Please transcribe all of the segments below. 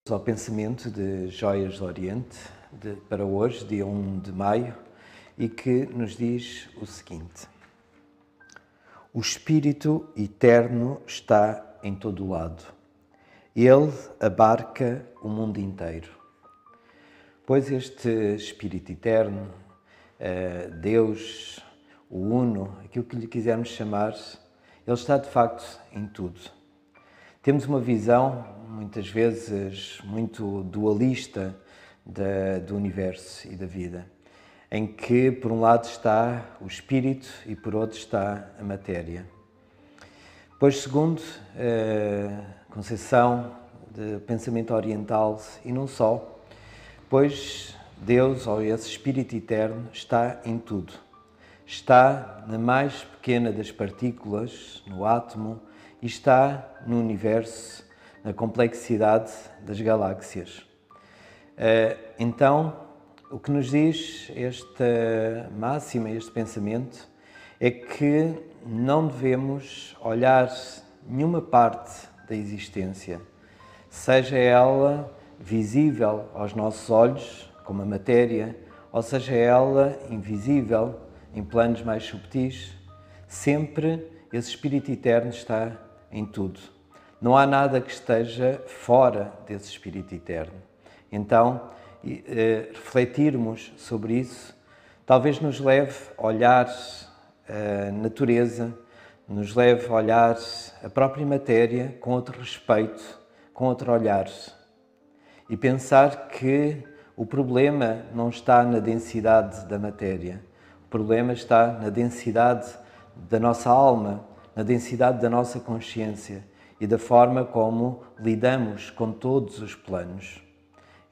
Ao pensamento de Joias do Oriente para hoje, dia 1 de maio, e que nos diz o seguinte: o Espírito Eterno está em todo o lado. Ele abarca o mundo inteiro. Pois este Espírito Eterno, Deus, o Uno, aquilo que lhe quisermos chamar, ele está de facto em tudo. Temos uma visão, muitas vezes, muito dualista do universo e da vida, em que, por um lado, está o espírito e, por outro, está a matéria. Pois, segundo a concepção de pensamento oriental, e não só, pois Deus, ou esse Espírito Eterno, está em tudo. Está na mais pequena das partículas, no átomo, e está no universo, na complexidade das galáxias. Então, o que nos diz esta máxima, este pensamento, é que não devemos olhar nenhuma parte da existência, seja ela visível aos nossos olhos, como a matéria, ou seja ela invisível em planos mais subtis, sempre esse Espírito Eterno está em tudo. Não há nada que esteja fora desse Espírito Eterno. Então, refletirmos sobre isso talvez nos leve a olhar a natureza, nos leve a olhar a própria matéria com outro respeito, com outro olhar. E pensar que o problema não está na densidade da matéria, o problema está na densidade da nossa alma, na densidade da nossa consciência e da forma como lidamos com todos os planos.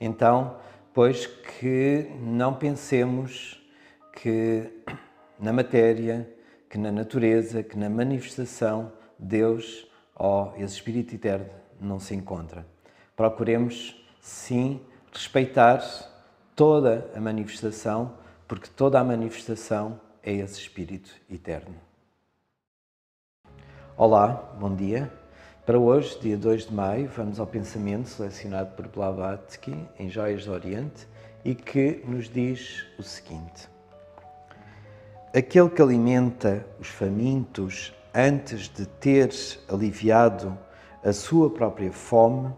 Então, pois que não pensemos que na matéria, que na natureza, que na manifestação, Deus ou esse Espírito Eterno não se encontra. Procuremos, sim, respeitar toda a manifestação, porque toda a manifestação é esse Espírito Eterno. Olá, bom dia. Para hoje, dia 2 de maio, vamos ao pensamento selecionado por Blavatsky em Joias do Oriente e que nos diz o seguinte: aquele que alimenta os famintos antes de ter aliviado a sua própria fome,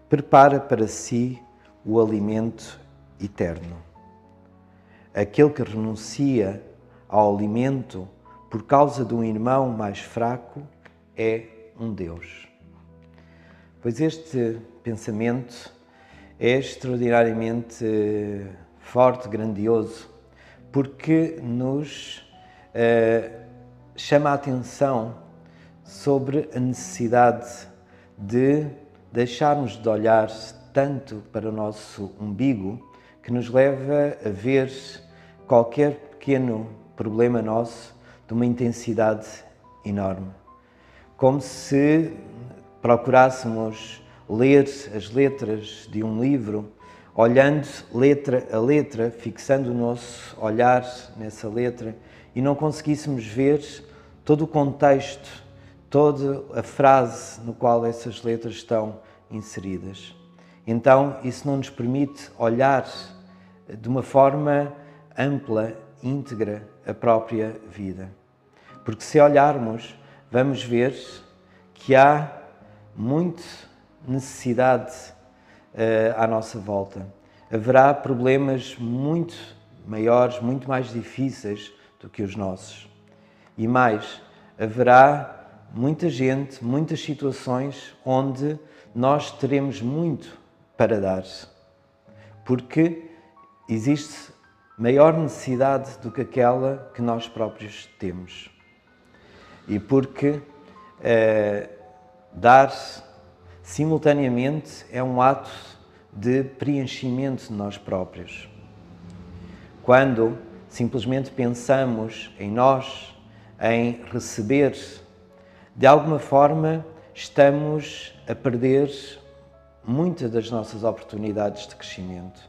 prepara para si o alimento eterno. Aquele que renuncia ao alimento por causa de um irmão mais fraco é um Deus. Pois este pensamento é extraordinariamente forte, grandioso, porque nos chama a atenção sobre a necessidade de deixarmos de olhar tanto para o nosso umbigo, que nos leva a ver qualquer pequeno problema nosso de uma intensidade enorme. Como se procurássemos ler as letras de um livro, olhando letra a letra, fixando o nosso olhar nessa letra e não conseguíssemos ver todo o contexto, toda a frase no qual essas letras estão inseridas. Então, isso não nos permite olhar de uma forma ampla, íntegra, a própria vida. Porque se olharmos, vamos ver que há muita necessidade à nossa volta. Haverá problemas muito maiores, muito mais difíceis do que os nossos. E mais, haverá muita gente, muitas situações onde nós teremos muito para dar. Porque existe maior necessidade do que aquela que nós próprios temos. E porque dar simultaneamente é um ato de preenchimento de nós próprios. Quando simplesmente pensamos em nós, em receber, de alguma forma estamos a perder muitas das nossas oportunidades de crescimento.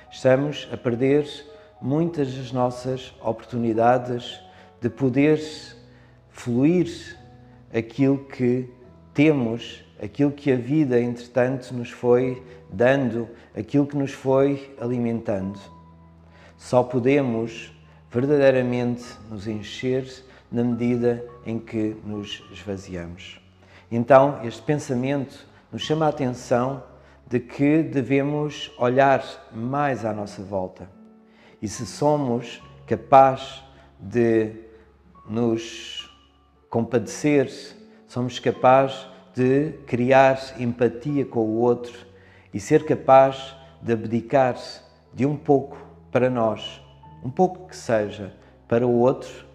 Estamos a perder muitas das nossas oportunidades de poder fluir aquilo que temos aquilo que a vida, entretanto, nos foi dando, aquilo que nos foi alimentando. Só podemos verdadeiramente nos encher na medida em que nos esvaziamos. Então, este pensamento nos chama a atenção de que devemos olhar mais à nossa volta. E se somos capazes de nos compadecer, somos capazes de criar empatia com o outro e ser capaz de abdicar de um pouco para nós, um pouco que seja, para o outro,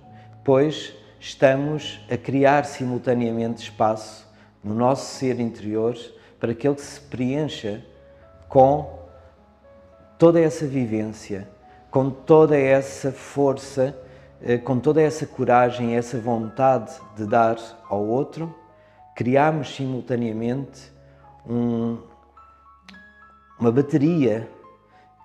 pois estamos a criar simultaneamente espaço no nosso ser interior para que ele se preencha com toda essa vivência, com toda essa força, com toda essa coragem, essa vontade de dar ao outro. Criamos simultaneamente uma bateria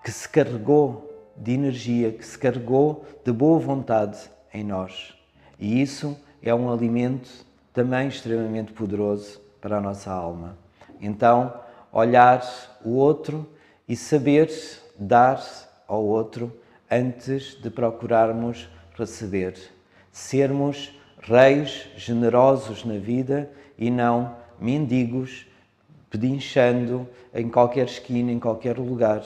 que se carregou de energia, que se carregou de boa vontade em nós. E isso é um alimento também extremamente poderoso para a nossa alma. Então, olhar o outro e saber dar ao outro antes de procurarmos receber. Sermos reis generosos na vida e não mendigos, pedinchando em qualquer esquina, em qualquer lugar,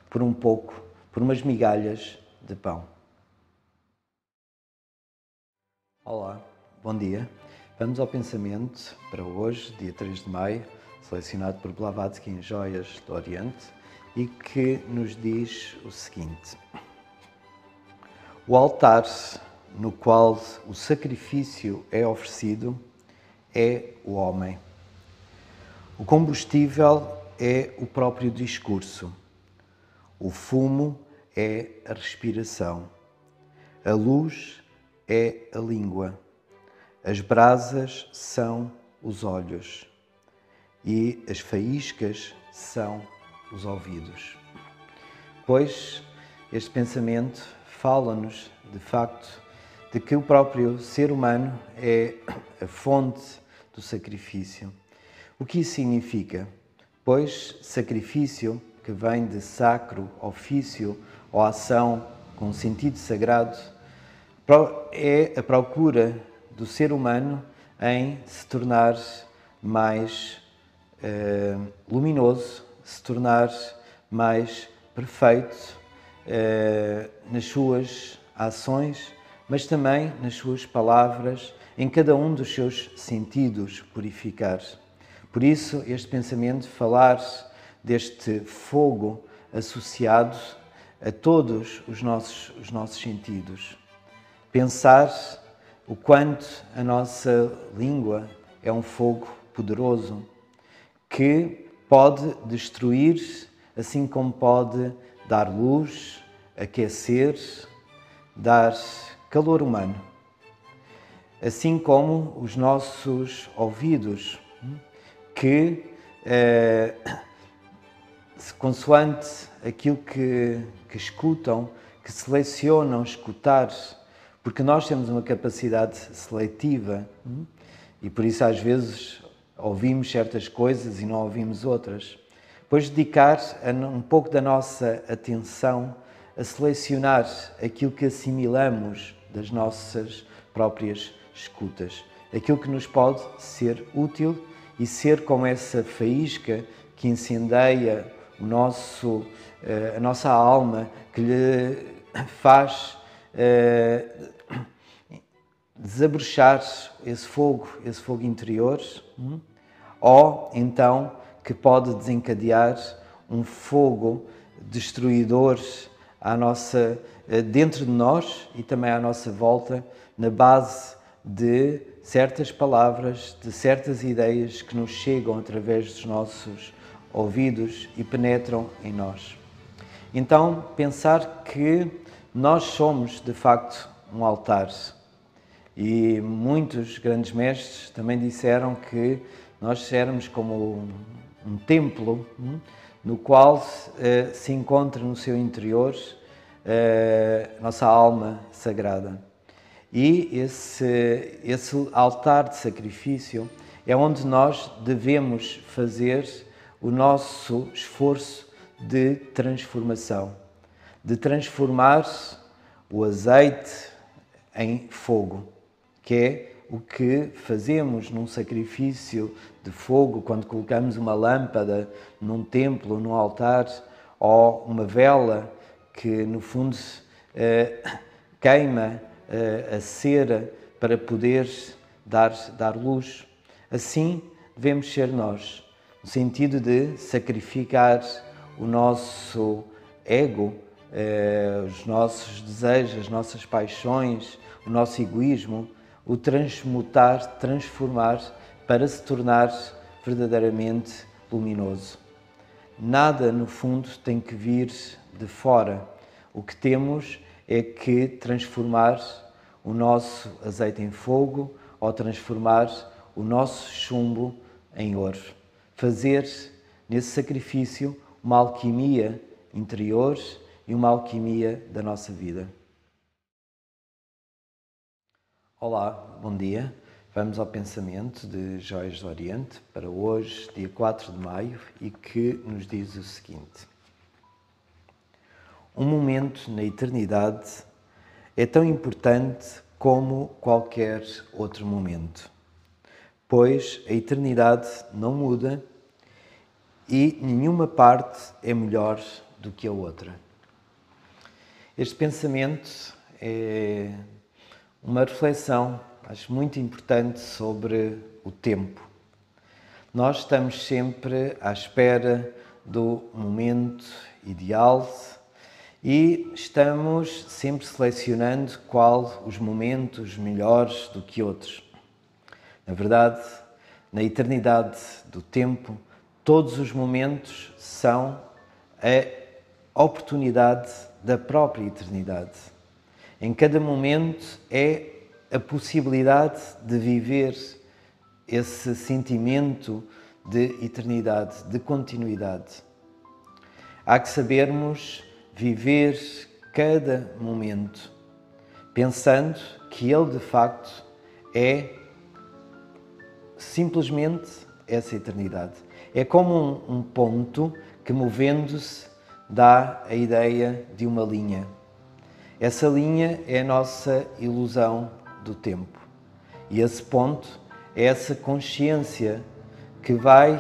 por um pouco, por umas migalhas de pão. Olá, bom dia. Vamos ao pensamento para hoje, dia 3 de maio, selecionado por Blavatsky em Joias do Oriente, e que nos diz o seguinte: o altar no qual o sacrifício é oferecido é o homem. O combustível é o próprio discurso. O fumo é a respiração. A luz é a língua. As brasas são os olhos. E as faíscas são os ouvidos. Pois este pensamento fala-nos, de facto, de que o próprio ser humano é a fonte do sacrifício. O que isso significa? Pois sacrifício, que vem de sacro, ofício ou ação com sentido sagrado, é a procura do ser humano em se tornar mais luminoso, se tornar mais perfeito nas suas ações, mas também nas suas palavras, em cada um dos seus sentidos purificar. Por isso, este pensamento, falar deste fogo associado a todos os nossos sentidos. Pensar o quanto a nossa língua é um fogo poderoso que pode destruir, assim como pode dar luz, aquecer, dar calor humano. Assim como os nossos ouvidos, que, consoante aquilo que escutam, que selecionam escutar, porque nós temos uma capacidade seletiva e por isso às vezes ouvimos certas coisas e não ouvimos outras. Pois dedicar um pouco da nossa atenção a selecionar aquilo que assimilamos das nossas próprias escutas, aquilo que nos pode ser útil e ser como essa faísca que incendeia a nossa alma, que lhe faz desabrochar esse fogo interior, ou então que pode desencadear um fogo destruidor dentro de nós e também à nossa volta, na base de certas palavras, de certas ideias que nos chegam através dos nossos ouvidos e penetram em nós. Então, pensar que nós somos, de facto, um altar. E muitos grandes mestres também disseram que nós éramos como um templo no qual se encontra no seu interior nossa alma sagrada. E esse altar de sacrifício É onde nós devemos fazer o nosso esforço de transformação, de transformar o azeite em fogo, que é o que fazemos num sacrifício de fogo quando colocamos uma lâmpada num templo, num altar, ou uma vela que no fundo queima a cera para poder dar luz. Assim devemos ser nós, no sentido de sacrificar o nosso ego, os nossos desejos, as nossas paixões, o nosso egoísmo, o transmutar, transformar para se tornar verdadeiramente luminoso. Nada, no fundo, tem que vir de fora. O que temos é que transformar o nosso azeite em fogo ou transformar o nosso chumbo em ouro. Fazer nesse sacrifício uma alquimia interior e uma alquimia da nossa vida. Olá, bom dia. Vamos ao pensamento de Joias do Oriente para hoje, dia 4 de maio, e que nos diz o seguinte: um momento na eternidade é tão importante como qualquer outro momento, pois a eternidade não muda e nenhuma parte é melhor do que a outra. Este pensamento é uma reflexão, acho muito importante, sobre o tempo. Nós estamos sempre à espera do momento ideal e estamos sempre selecionando qual os momentos melhores do que outros. Na verdade, na eternidade do tempo, todos os momentos são a oportunidade da própria eternidade. Em cada momento é a possibilidade de viver esse sentimento de eternidade, de continuidade. Há que sabermos viver cada momento, pensando que ele de facto é simplesmente essa eternidade. É como um ponto que, movendo-se, dá a ideia de uma linha. Essa linha é a nossa ilusão do tempo. E esse ponto é essa consciência que vai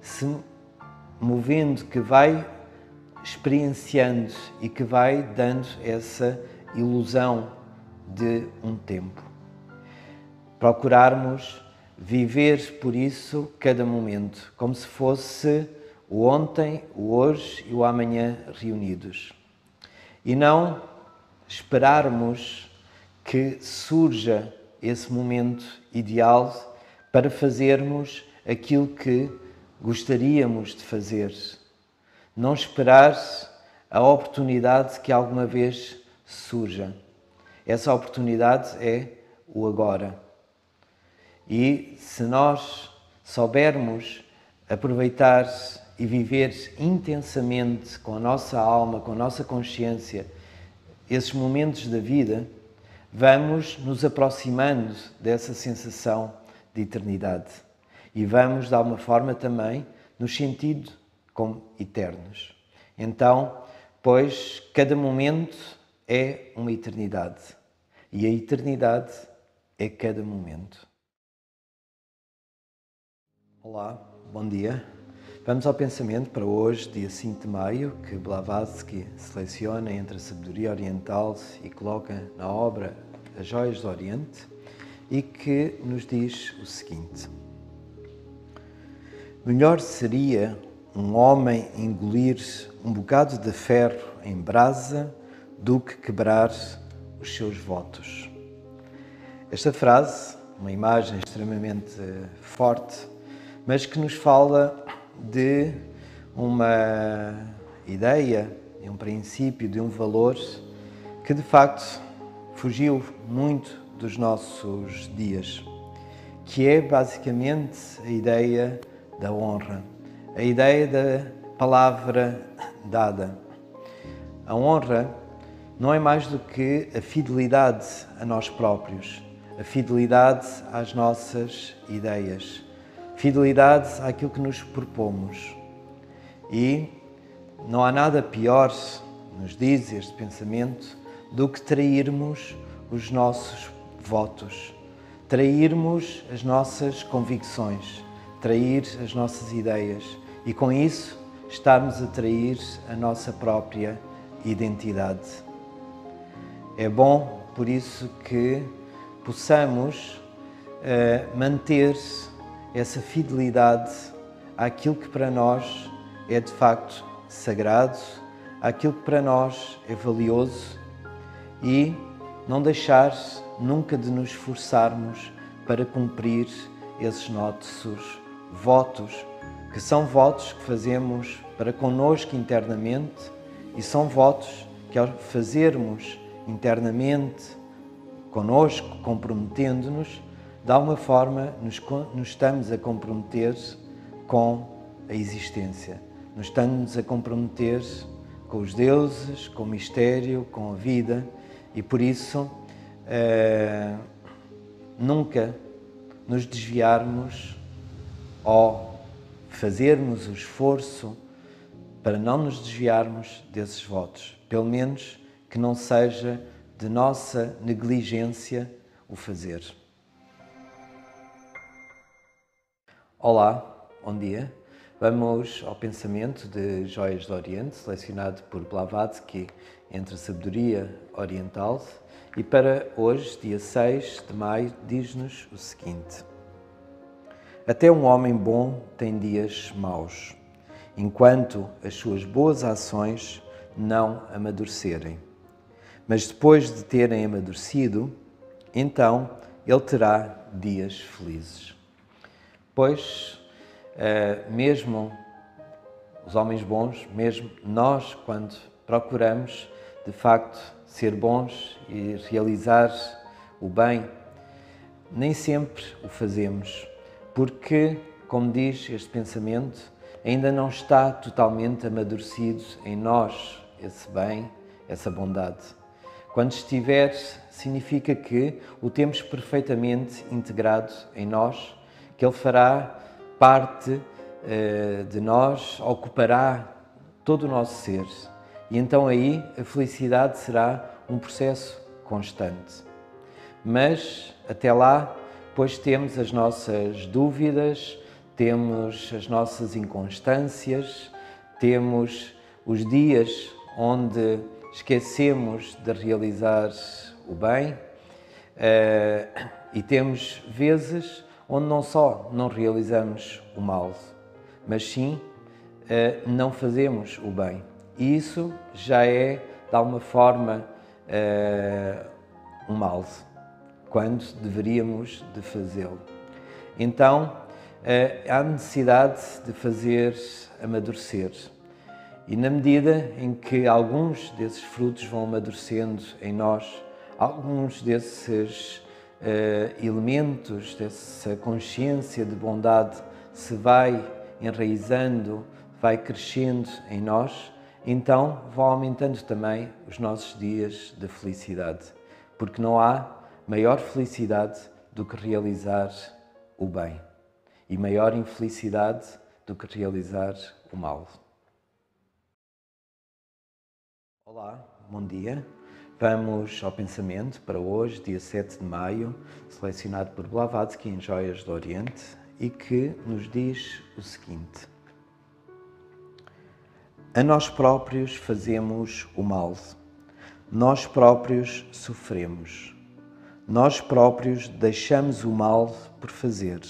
se movendo, que vai experienciando e que vai dando essa ilusão de um tempo. Procurarmos viver, por isso, cada momento, como se fosse o ontem, o hoje e o amanhã reunidos. E não esperarmos que surja esse momento ideal para fazermos aquilo que gostaríamos de fazer. Não esperar a oportunidade que alguma vez surja. Essa oportunidade é o agora. E se nós soubermos aproveitar e viver intensamente com a nossa alma, com a nossa consciência, esses momentos da vida, vamos nos aproximando dessa sensação de eternidade e vamos, de alguma forma, também nos sentindo como eternos. Então, pois, cada momento é uma eternidade e a eternidade é cada momento. Olá, bom dia. Vamos ao pensamento para hoje, dia 5 de maio, que Blavatsky seleciona entre a sabedoria oriental e coloca na obra As Joias do Oriente e que nos diz o seguinte: melhor seria um homem engolir um bocado de ferro em brasa do que quebrar os seus votos. Esta frase, uma imagem extremamente forte, mas que nos fala de uma ideia, de um princípio, de um valor que de facto fugiu muito dos nossos dias, que é basicamente a ideia da honra, a ideia da palavra dada. A honra não é mais do que a fidelidade a nós próprios, a fidelidade às nossas ideias, fidelidade àquilo que nos propomos. E não há nada pior, nos diz este pensamento, do que trairmos os nossos votos, trairmos as nossas convicções, trair as nossas ideias e, com isso, estarmos a trair a nossa própria identidade. É bom, por isso, que possamos manter essa fidelidade àquilo que para nós é de facto sagrado, àquilo que para nós é valioso e não deixar nunca de nos esforçarmos para cumprir esses nossos votos, que são votos que fazemos para connosco internamente e são votos que, ao fazermos internamente connosco, comprometendo-nos, de alguma forma nos estamos a comprometer com a existência, nos estamos a comprometer com os deuses, com o mistério, com a vida e por isso nunca nos desviarmos ou fazermos o esforço para não nos desviarmos desses votos, pelo menos que não seja de nossa negligência o fazer. Olá, bom dia. Vamos ao pensamento de Joias do Oriente, selecionado por Blavatsky entre a sabedoria oriental. E para hoje, dia 6 de maio, diz-nos o seguinte: até um homem bom tem dias maus, enquanto as suas boas ações não amadurecerem. Mas depois de terem amadurecido, então ele terá dias felizes. Pois, mesmo os homens bons, mesmo nós, quando procuramos de facto ser bons e realizar o bem, nem sempre o fazemos, porque, como diz este pensamento, ainda não está totalmente amadurecido em nós esse bem, essa bondade. Quando estiver, significa que o temos perfeitamente integrado em nós, que ele fará parte de nós, ocupará todo o nosso ser. E então aí a felicidade será um processo constante. Mas até lá, pois temos as nossas dúvidas, temos as nossas inconstâncias, temos os dias onde esquecemos de realizar o bem e temos vezes onde não só não realizamos o mal, mas sim não fazemos o bem. E isso já é, de alguma forma, um mal, quando deveríamos de fazê-lo. Então, há necessidade de fazer amadurecer. E na medida em que alguns desses frutos vão amadurecendo em nós, alguns desses elementos, dessa consciência de bondade se vai enraizando, vai crescendo em nós, então vão aumentando também os nossos dias de felicidade, porque não há maior felicidade do que realizar o bem e maior infelicidade do que realizar o mal. Olá, bom dia. Vamos ao pensamento para hoje, dia 7 de maio, selecionado por Blavatsky em Joias do Oriente, e que nos diz o seguinte: a nós próprios fazemos o mal, nós próprios sofremos, nós próprios deixamos o mal por fazer,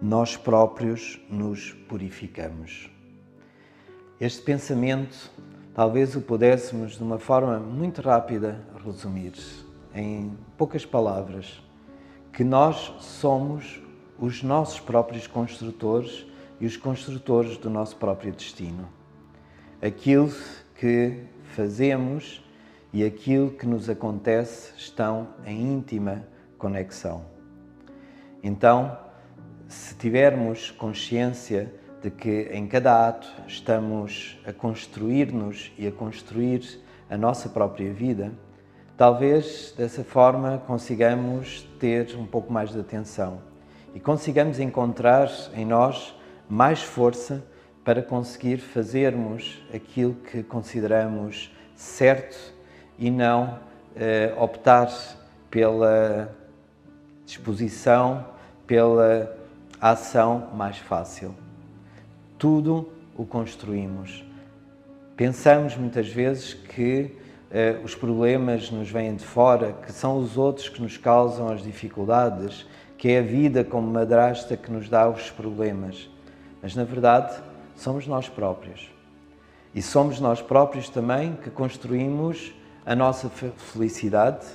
nós próprios nos purificamos. Este pensamento, talvez o pudéssemos, de uma forma muito rápida, resumir em poucas palavras, que nós somos os nossos próprios construtores e os construtores do nosso próprio destino. Aquilo que fazemos e aquilo que nos acontece estão em íntima conexão. Então, se tivermos consciência de que em cada ato estamos a construir-nos e a construir a nossa própria vida, talvez dessa forma consigamos ter um pouco mais de atenção e consigamos encontrar em nós mais força para conseguir fazermos aquilo que consideramos certo e não optar pela disposição, pela ação mais fácil. Tudo o construímos. Pensamos muitas vezes que os problemas nos vêm de fora, que são os outros que nos causam as dificuldades, que é a vida como madrasta que nos dá os problemas. Mas, na verdade, somos nós próprios. E somos nós próprios também que construímos a nossa felicidade,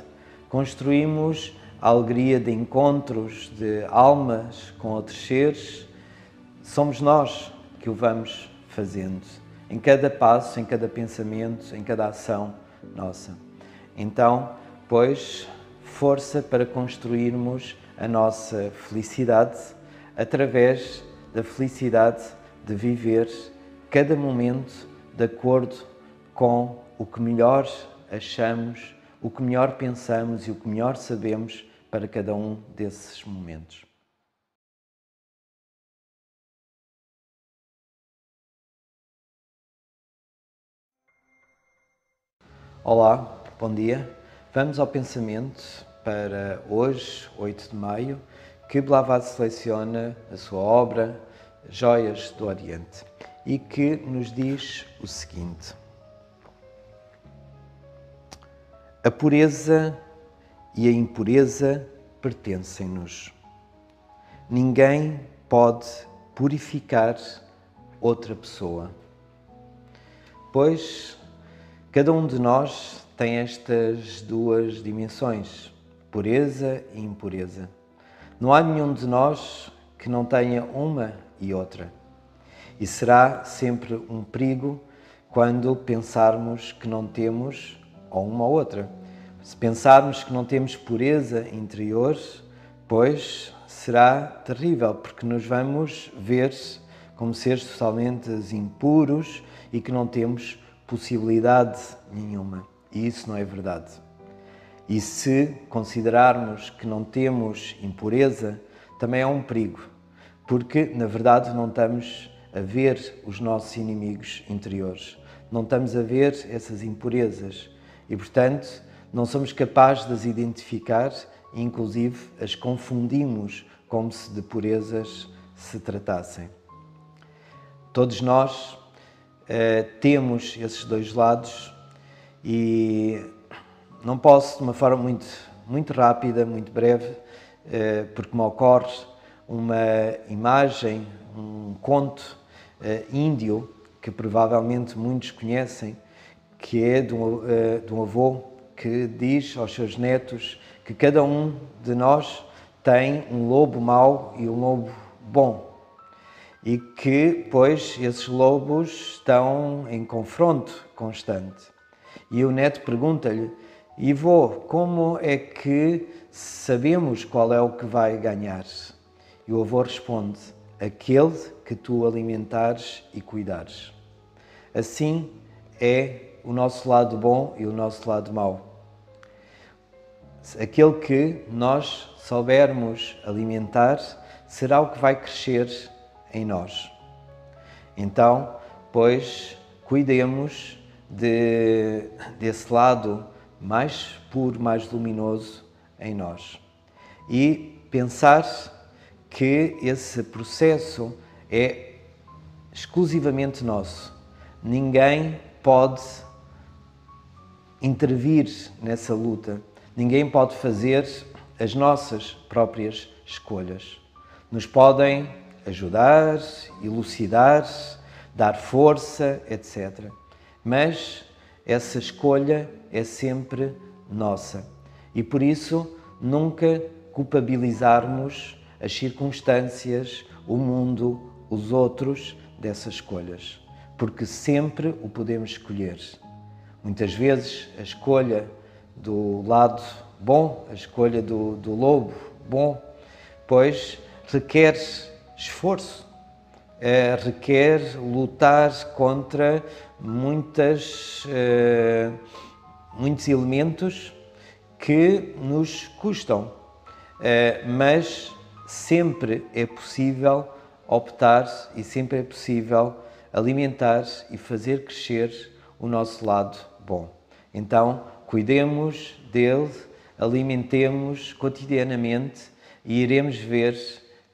construímos a alegria de encontros de almas com outros seres. Somos nós que o vamos fazendo, em cada passo, em cada pensamento, em cada ação nossa. Então, pois, força para construirmos a nossa felicidade através da felicidade de viver cada momento de acordo com o que melhor achamos, o que melhor pensamos e o que melhor sabemos para cada um desses momentos. Olá, bom dia. Vamos ao pensamento para hoje, 8 de maio, que Blavatsky seleciona a sua obra Joias do Oriente e que nos diz o seguinte: a pureza e a impureza pertencem-nos. Ninguém pode purificar outra pessoa, pois cada um de nós tem estas duas dimensões, pureza e impureza. Não há nenhum de nós que não tenha uma e outra. E será sempre um perigo quando pensarmos que não temos ou uma ou outra. Se pensarmos que não temos pureza interior, pois será terrível, porque nos vamos ver como seres totalmente impuros e que não temos possibilidade nenhuma. E isso não é verdade. E se considerarmos que não temos impureza, também é um perigo, porque na verdade não estamos a ver os nossos inimigos interiores, não estamos a ver essas impurezas e, portanto, não somos capazes de as identificar e, inclusive, as confundimos como se de purezas se tratassem. Todos nós temos esses dois lados e não posso, de uma forma muito rápida, muito breve, porque me ocorre uma imagem, um conto índio que provavelmente muitos conhecem, que é de um avô que diz aos seus netos que cada um de nós tem um lobo mau e um lobo bom. E que, pois, esses lobos estão em confronto constante. E o neto pergunta-lhe: e vô, como é que sabemos qual é o que vai ganhar? E o avô responde: aquele que tu alimentares e cuidares. Assim é o nosso lado bom e o nosso lado mau. Aquele que nós soubermos alimentar será o que vai crescer em nós. Então, pois, cuidemos desse lado mais puro, mais luminoso em nós. E pensar que esse processo é exclusivamente nosso. Ninguém pode intervir nessa luta. Ninguém pode fazer as nossas próprias escolhas. Nos podem ajudar, elucidar, dar força, etc. Mas essa escolha é sempre nossa. E por isso, nunca culpabilizarmos as circunstâncias, o mundo, os outros dessas escolhas. Porque sempre o podemos escolher. Muitas vezes a escolha do lado bom, a escolha do lobo bom, pois requer esforço, requer lutar contra muitos elementos que nos custam, mas sempre é possível optar e sempre é possível alimentar e fazer crescer o nosso lado bom. Então, cuidemos dele, alimentemos cotidianamente e iremos ver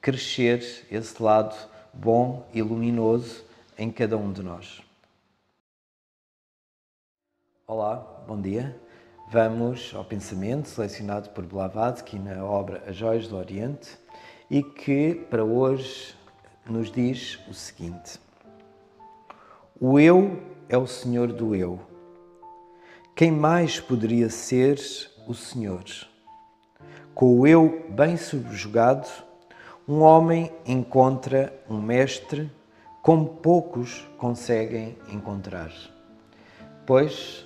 crescer esse lado bom e luminoso em cada um de nós. Olá, bom dia. Vamos ao pensamento selecionado por Blavatsky na obra As Joias do Oriente e que para hoje nos diz o seguinte: o eu é o senhor do eu. Quem mais poderia ser o senhor? Com o eu bem subjugado, um homem encontra um mestre como poucos conseguem encontrar. Pois,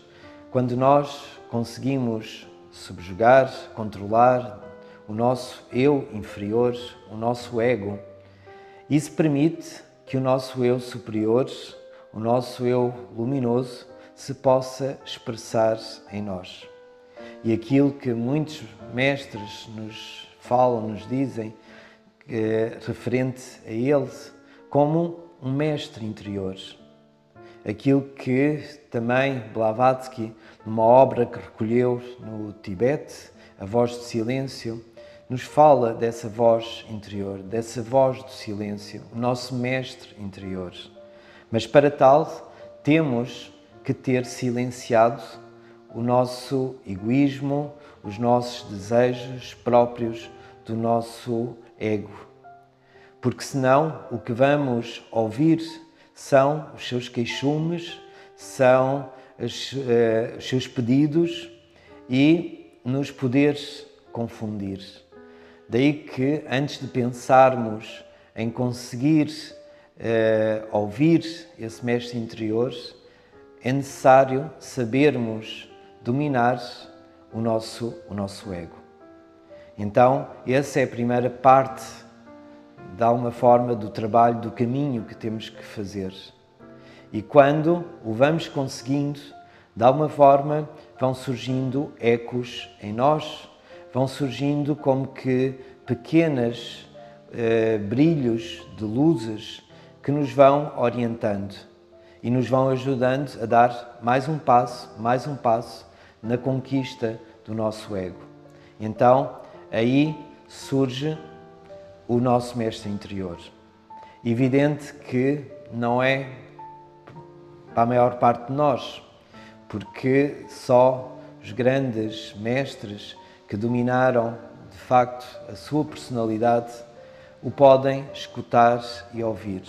quando nós conseguimos subjugar, controlar o nosso eu inferior, o nosso ego, isso permite que o nosso eu superior, o nosso eu luminoso, se possa expressar em nós. E aquilo que muitos mestres nos falam, nos dizem, referente a eles, como um mestre interior. Aquilo que também Blavatsky, numa obra que recolheu no Tibete, A Voz do Silêncio, nos fala dessa voz interior, dessa voz do silêncio, o nosso mestre interior. Mas para tal, temos que ter silenciado o nosso egoísmo, os nossos desejos próprios do nosso ego. Porque senão o que vamos ouvir são os seus queixumes, são os seus pedidos e nos poderes confundir. Daí que, antes de pensarmos em conseguir ouvir esse mestre interior, é necessário sabermos dominar o nosso ego. Então, essa é a primeira parte, de alguma forma, do trabalho, do caminho que temos que fazer. E quando o vamos conseguindo, de alguma forma, vão surgindo ecos em nós, vão surgindo como que pequenas brilhos de luzes que nos vão orientando e nos vão ajudando a dar mais um passo na conquista do nosso ego. Então, aí surge o nosso mestre interior. Evidente que não é para a maior parte de nós, porque só os grandes mestres que dominaram, de facto, a sua personalidade, o podem escutar e ouvir.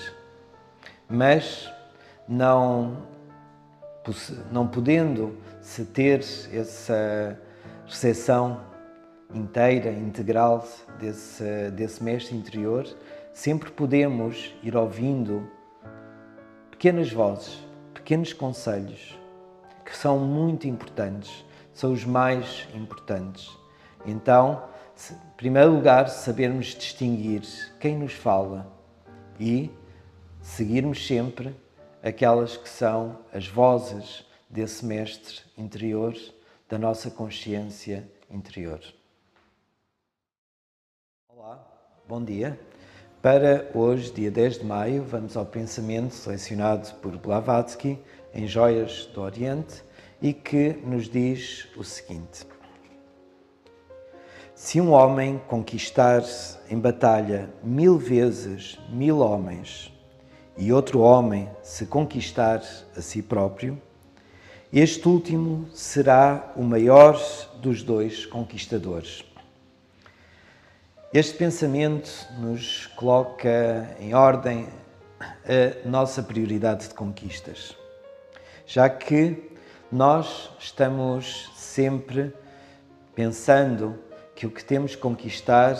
Mas, não podendo se ter essa recepção inteira, integral desse mestre interior, sempre podemos ir ouvindo pequenas vozes, pequenos conselhos, que são muito importantes, são os mais importantes. Então, em primeiro lugar, sabermos distinguir quem nos fala e seguirmos sempre aquelas que são as vozes desse mestre interior, da nossa consciência interior. Olá, bom dia. Para hoje, dia 10 de maio, vamos ao pensamento selecionado por Blavatsky em Joias do Oriente e que nos diz o seguinte: se um homem conquistar em batalha 1000 vezes 1000 homens e outro homem se conquistar a si próprio, este último será o maior dos dois conquistadores. Este pensamento nos coloca em ordem a nossa prioridade de conquistas, já que nós estamos sempre pensando que o que temos que conquistar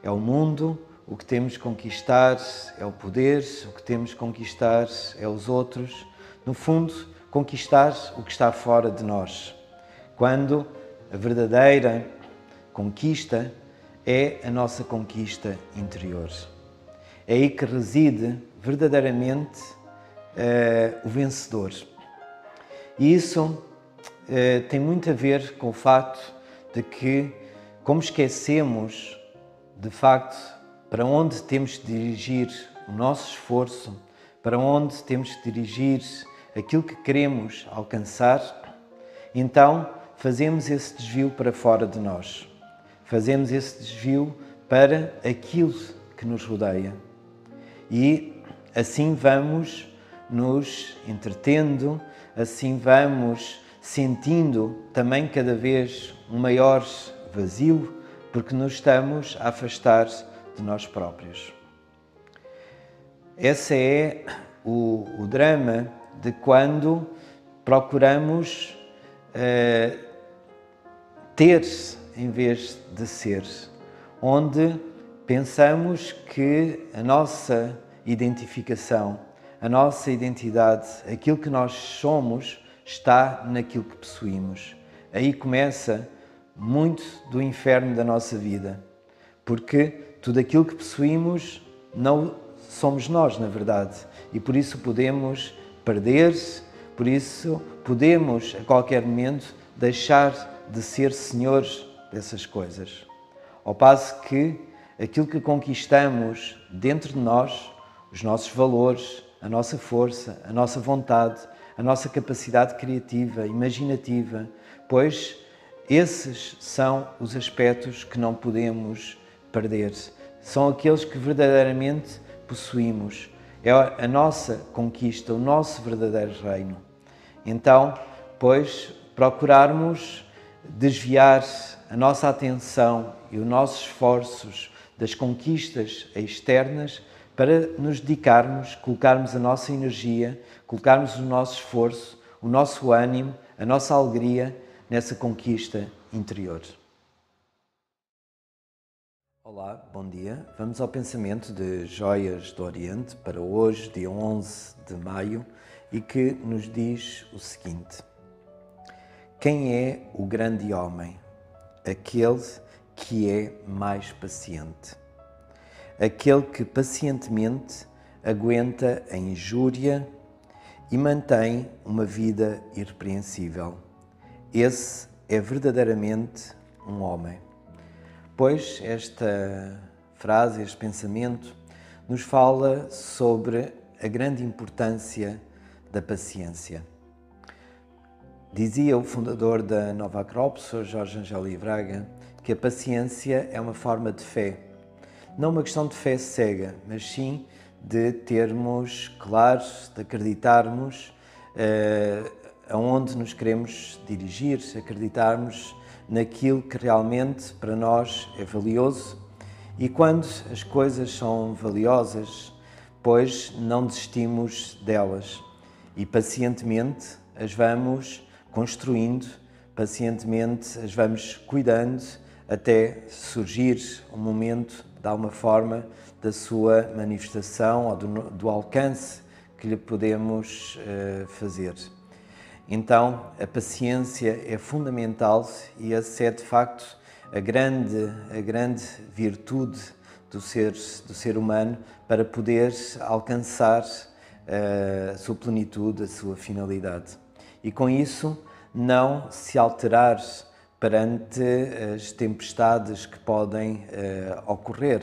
é o mundo, o que temos que conquistar é o poder, o que temos que conquistar é os outros. No fundo, conquistar o que está fora de nós, quando a verdadeira conquista é a nossa conquista interior. É aí que reside verdadeiramente o vencedor. E isso tem muito a ver com o facto de que, como esquecemos de facto para onde temos de dirigir o nosso esforço, para onde temos de dirigir aquilo que queremos alcançar, então fazemos esse desvio para fora de nós. Fazemos esse desvio para aquilo que nos rodeia. E assim vamos nos entretendo, assim vamos sentindo também cada vez um maior vazio, porque nos estamos a afastar de nós próprios. Esse é o drama de quando procuramos ter em vez de ser, onde pensamos que a nossa identificação, a nossa identidade, aquilo que nós somos, está naquilo que possuímos. Aí começa muito do inferno da nossa vida, porque tudo aquilo que possuímos não somos nós, na verdade, e por isso podemos perder, por isso podemos, a qualquer momento, deixar de ser senhores dessas coisas. Ao passo que aquilo que conquistamos dentro de nós, os nossos valores, a nossa força, a nossa vontade, a nossa capacidade criativa, imaginativa, pois esses são os aspectos que não podemos perder. São aqueles que verdadeiramente possuímos. É a nossa conquista, o nosso verdadeiro reino. Então, pois, procurarmos desviar a nossa atenção e os nossos esforços das conquistas externas para nos dedicarmos, colocarmos a nossa energia, colocarmos o nosso esforço, o nosso ânimo, a nossa alegria nessa conquista interior. Olá, bom dia. Vamos ao pensamento de Joias do Oriente para hoje, dia 11 de maio, e que nos diz o seguinte: quem é o grande homem? Aquele que é mais paciente. Aquele que pacientemente aguenta a injúria e mantém uma vida irrepreensível. Esse é verdadeiramente um homem. Pois esta frase, este pensamento, nos fala sobre a grande importância da paciência. Dizia o fundador da Nova Acrópole, Sr. Jorge Angeli Braga, que a paciência é uma forma de fé. Não uma questão de fé cega, mas sim de termos claros, de acreditarmos aonde nos queremos dirigir, acreditarmos naquilo que realmente para nós é valioso, e quando as coisas são valiosas, pois não desistimos delas e pacientemente as vamos construindo, pacientemente as vamos cuidando até surgir um momento, de alguma forma, da sua manifestação ou do alcance que lhe podemos fazer. Então, a paciência é fundamental e essa é, de facto, a grande virtude do ser humano para poder alcançar a sua plenitude, a sua finalidade. E com isso, não se alterar perante as tempestades que podem ocorrer.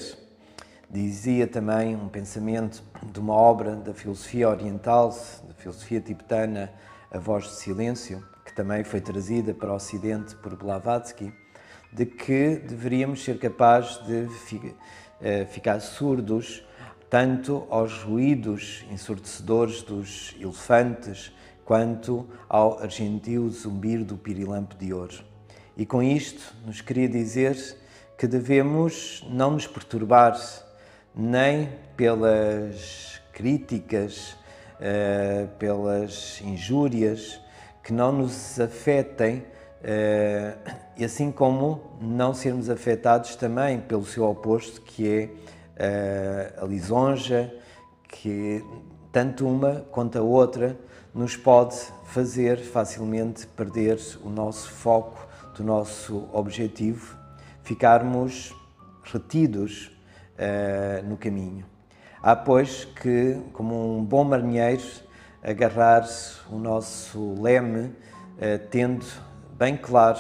Dizia também um pensamento de uma obra da filosofia oriental, da filosofia tibetana, A Voz do Silêncio, que também foi trazida para o Ocidente por Blavatsky, de que deveríamos ser capazes de ficar surdos tanto aos ruídos ensurdecedores dos elefantes, quanto ao argentio zumbir do pirilampo de ouro. E com isto nos queria dizer que devemos não nos perturbar nem pelas críticas, pelas injúrias que não nos afetem, e assim como não sermos afetados também pelo seu oposto, que é a lisonja, que tanto uma quanto a outra nos pode fazer facilmente perder o nosso foco do nosso objetivo, ficarmos retidos no caminho. Há, pois, que, como um bom marinheiro, agarrar o nosso leme, tendo bem claro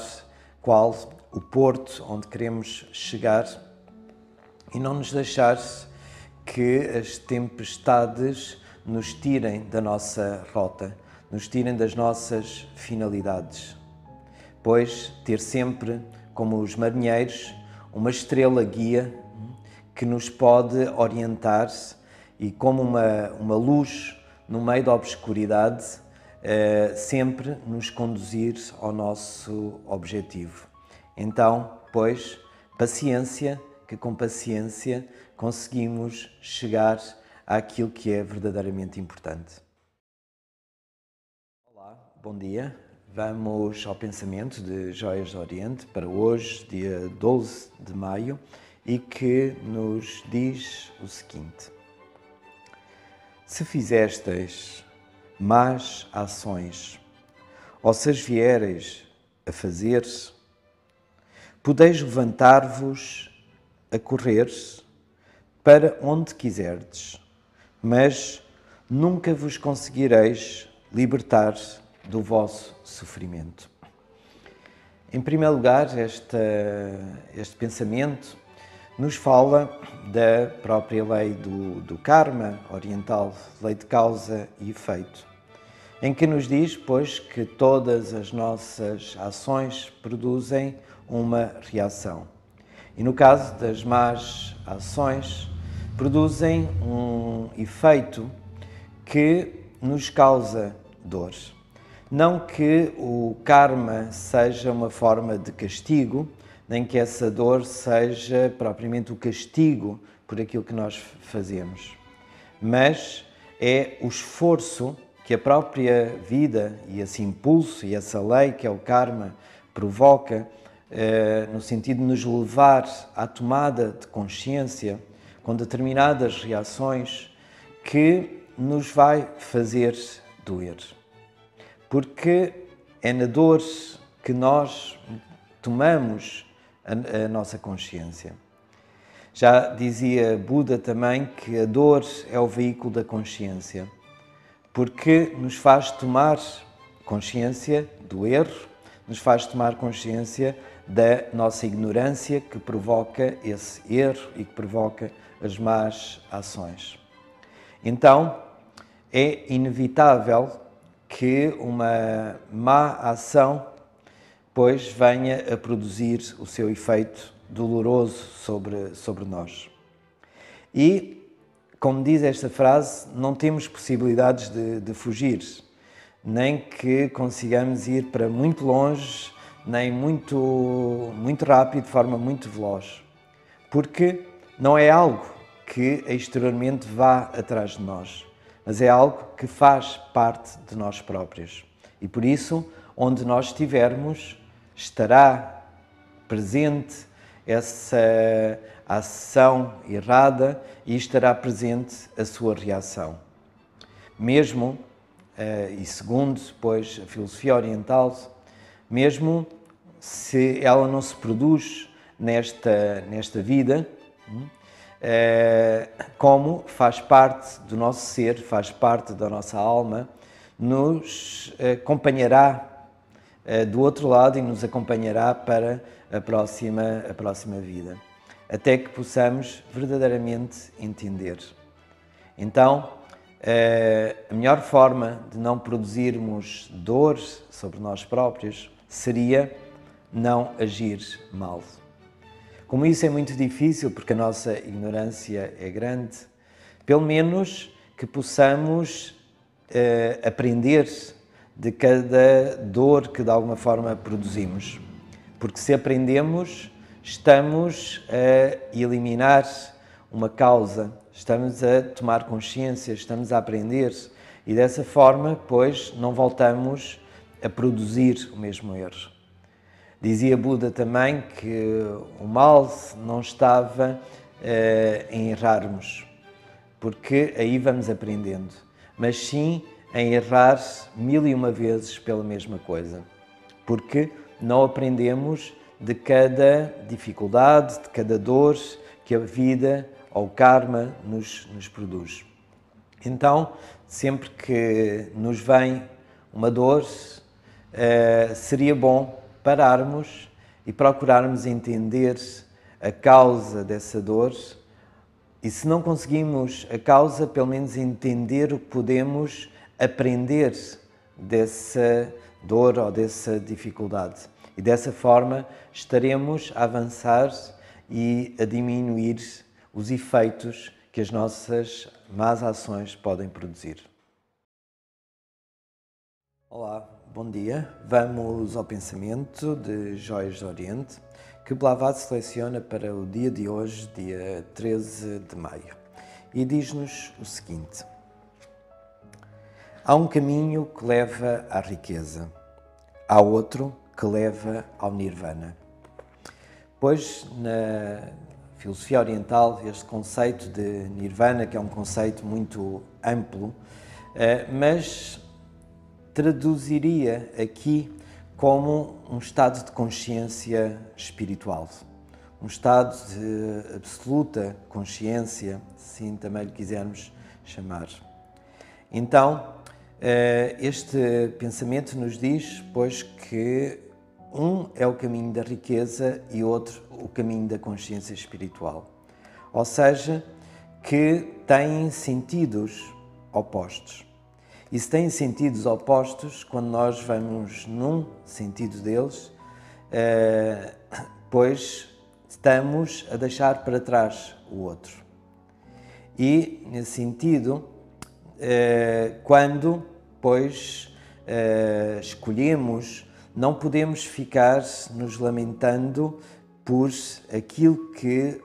qual o porto onde queremos chegar, e não nos deixar que as tempestades nos tirem da nossa rota, nos tirem das nossas finalidades. Pois ter sempre, como os marinheiros, uma estrela guia que nos pode orientar e como uma luz no meio da obscuridade, sempre nos conduzir ao nosso objetivo. Então, pois, paciência, que com paciência conseguimos chegar àquilo que é verdadeiramente importante. Olá, bom dia. Vamos ao pensamento de Joias do Oriente para hoje, dia 12 de maio, e que nos diz o seguinte: se fizestes más ações, ou se as viereis a fazer, podeis levantar-vos a correr para onde quiserdes, mas nunca vos conseguireis libertar do vosso sofrimento. Em primeiro lugar, este pensamento nos fala da própria lei do karma oriental, lei de causa e efeito, em que nos diz, pois, que todas as nossas ações produzem uma reação. E no caso das más ações, produzem um efeito que nos causa dor. Não que o karma seja uma forma de castigo, nem que essa dor seja propriamente o castigo por aquilo que nós fazemos, mas é o esforço que a própria vida e esse impulso e essa lei que é o karma provoca, no sentido de nos levar à tomada de consciência com determinadas reações que nos vai fazer doer. Porque é na dor que nós tomamos a nossa consciência. Já dizia Buda também que a dor é o veículo da consciência, porque nos faz tomar consciência do erro, nos faz tomar consciência da nossa ignorância que provoca esse erro e que provoca as más ações. Então, é inevitável que uma má ação, pois, venha a produzir o seu efeito doloroso sobre nós. E, como diz esta frase, não temos possibilidades de fugir, nem que consigamos ir para muito longe, nem muito rápido, de forma muito veloz, porque não é algo que exteriormente vá atrás de nós, mas é algo que faz parte de nós próprios. E por isso, onde nós estivermos, estará presente essa ação errada e estará presente a sua reação. Mesmo, e segundo, pois, a filosofia oriental, mesmo se ela não se produz nesta vida, como faz parte do nosso ser, faz parte da nossa alma, nos acompanhará do outro lado e nos acompanhará para a próxima vida, até que possamos verdadeiramente entender. Então, a melhor forma de não produzirmos dor sobre nós próprios seria não agir mal. Como isso é muito difícil, porque a nossa ignorância é grande, pelo menos que possamos aprender de cada dor que de alguma forma produzimos. Porque se aprendemos, estamos a eliminar uma causa, estamos a tomar consciência, estamos a aprender e dessa forma, pois, não voltamos a produzir o mesmo erro. Dizia Buda também que o mal não estava em errarmos, porque aí vamos aprendendo, mas sim em errar 1001 vezes pela mesma coisa, porque não aprendemos de cada dificuldade, de cada dor que a vida ou o karma nos produz. Então, sempre que nos vem uma dor, seria bom pararmos e procurarmos entender a causa dessa dor E se não conseguimos a causa, pelo menos entender o que podemos aprender dessa dor ou dessa dificuldade. E dessa forma estaremos a avançar e a diminuir os efeitos que as nossas más ações podem produzir. Olá, bom dia. Vamos ao pensamento de Joias do Oriente, que Blavatsky seleciona para o dia de hoje, dia 13 de maio. E diz-nos o seguinte: há um caminho que leva à riqueza, há outro que leva ao Nirvana. Pois, na filosofia oriental, este conceito de Nirvana, que é um conceito muito amplo, mas traduziria aqui como um estado de consciência espiritual, um estado de absoluta consciência, se assim também lhe quisermos chamar. Então, este pensamento nos diz, pois, que um é o caminho da riqueza e outro o caminho da consciência espiritual. Ou seja, que têm sentidos opostos. E se têm sentidos opostos, quando nós vamos num sentido deles, pois estamos a deixar para trás o outro. E, nesse sentido, quando, pois, escolhemos, não podemos ficar nos lamentando por aquilo que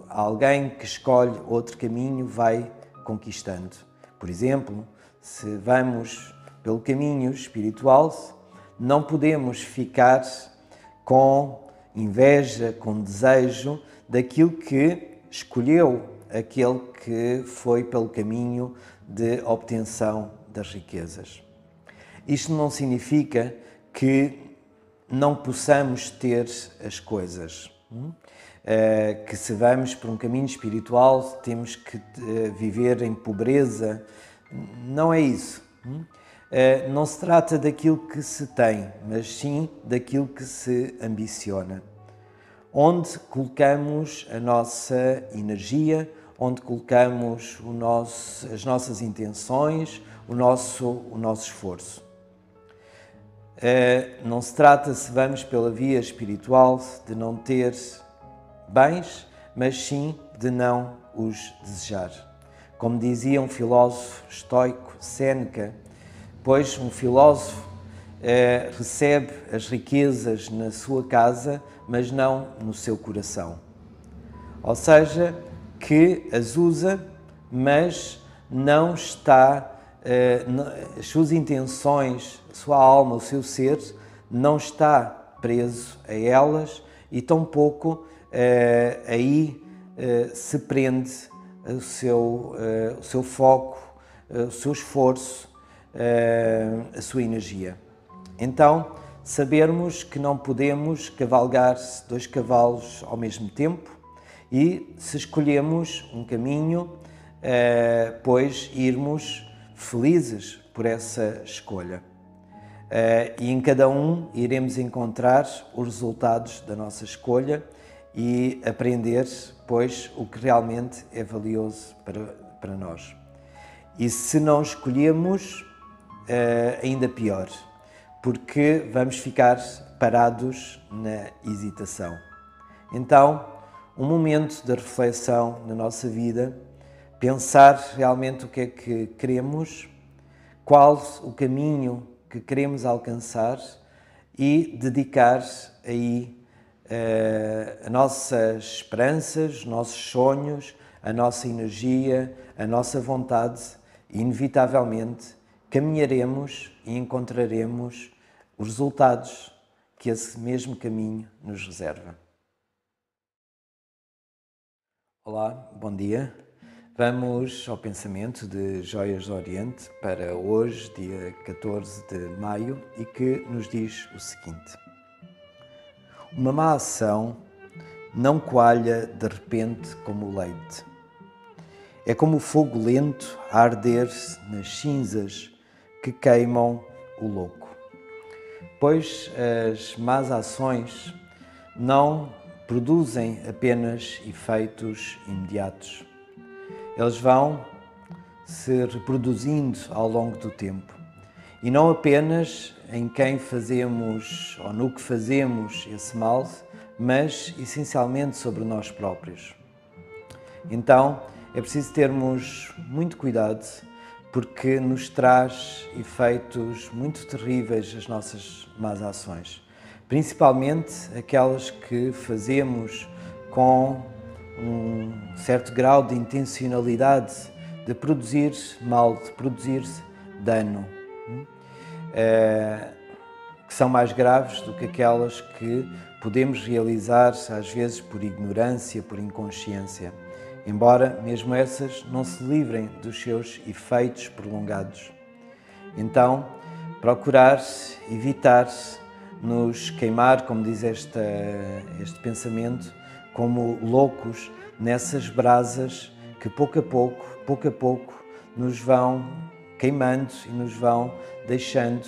alguém que escolhe outro caminho vai conquistando. Por exemplo, se vamos pelo caminho espiritual, não podemos ficar com inveja, com desejo daquilo que escolheu aquele que foi pelo caminho de obtenção das riquezas. Isto não significa que não possamos ter as coisas, que se vamos por um caminho espiritual temos que viver em pobreza. Não é isso. Não se trata daquilo que se tem, mas sim daquilo que se ambiciona. Onde colocamos a nossa energia, onde colocamos as nossas intenções, o nosso esforço. Não se trata, se vamos pela via espiritual, de não ter bens, mas sim de não os desejar. Como dizia um filósofo estoico, Sêneca, pois um filósofo recebe as riquezas na sua casa, mas não no seu coração. Ou seja, que as usa, mas não está, as suas intenções, a sua alma, o seu ser, não está preso a elas e tampouco aí se prende o seu foco, o seu esforço, a sua energia. Então, sabermos que não podemos cavalgar dois cavalos ao mesmo tempo e, se escolhemos um caminho, pois irmos felizes por essa escolha. E em cada um iremos encontrar os resultados da nossa escolha e aprender, pois, o que realmente é valioso para nós. E se não escolhemos, ainda pior, porque vamos ficar parados na hesitação. Então, um momento de reflexão na nossa vida, pensar realmente o que é que queremos, qual o caminho que queremos alcançar e dedicar aí as nossas esperanças, os nossos sonhos, a nossa energia, a nossa vontade e, inevitavelmente, caminharemos e encontraremos os resultados que esse mesmo caminho nos reserva. Olá, bom dia. Vamos ao pensamento de Joias do Oriente para hoje, dia 14 de maio, e que nos diz o seguinte: uma má ação não coalha de repente como o leite. É como o fogo lento a arder nas cinzas que queimam o louco. Pois as más ações não produzem apenas efeitos imediatos, eles vão se reproduzindo ao longo do tempo. E não apenas em quem fazemos ou no que fazemos esse mal, mas essencialmente sobre nós próprios. Então é preciso termos muito cuidado, porque nos traz efeitos muito terríveis as nossas más ações, principalmente aquelas que fazemos com um certo grau de intencionalidade de produzir mal, de produzir dano, que são mais graves do que aquelas que podemos realizar às vezes por ignorância, por inconsciência, embora mesmo essas não se livrem dos seus efeitos prolongados. Então, procurar evitar nos queimar, como diz este pensamento, como loucos nessas brasas que pouco a pouco nos vão queimando e nos vão deixando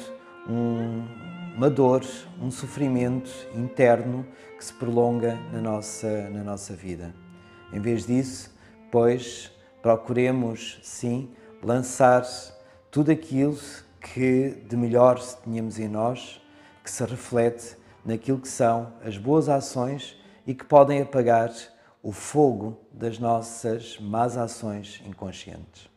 uma dor, um sofrimento interno que se prolonga na nossa vida. Em vez disso, pois, procuremos, sim, lançar tudo aquilo que de melhor tenhamos em nós, que se reflete naquilo que são as boas ações e que podem apagar o fogo das nossas más ações inconscientes.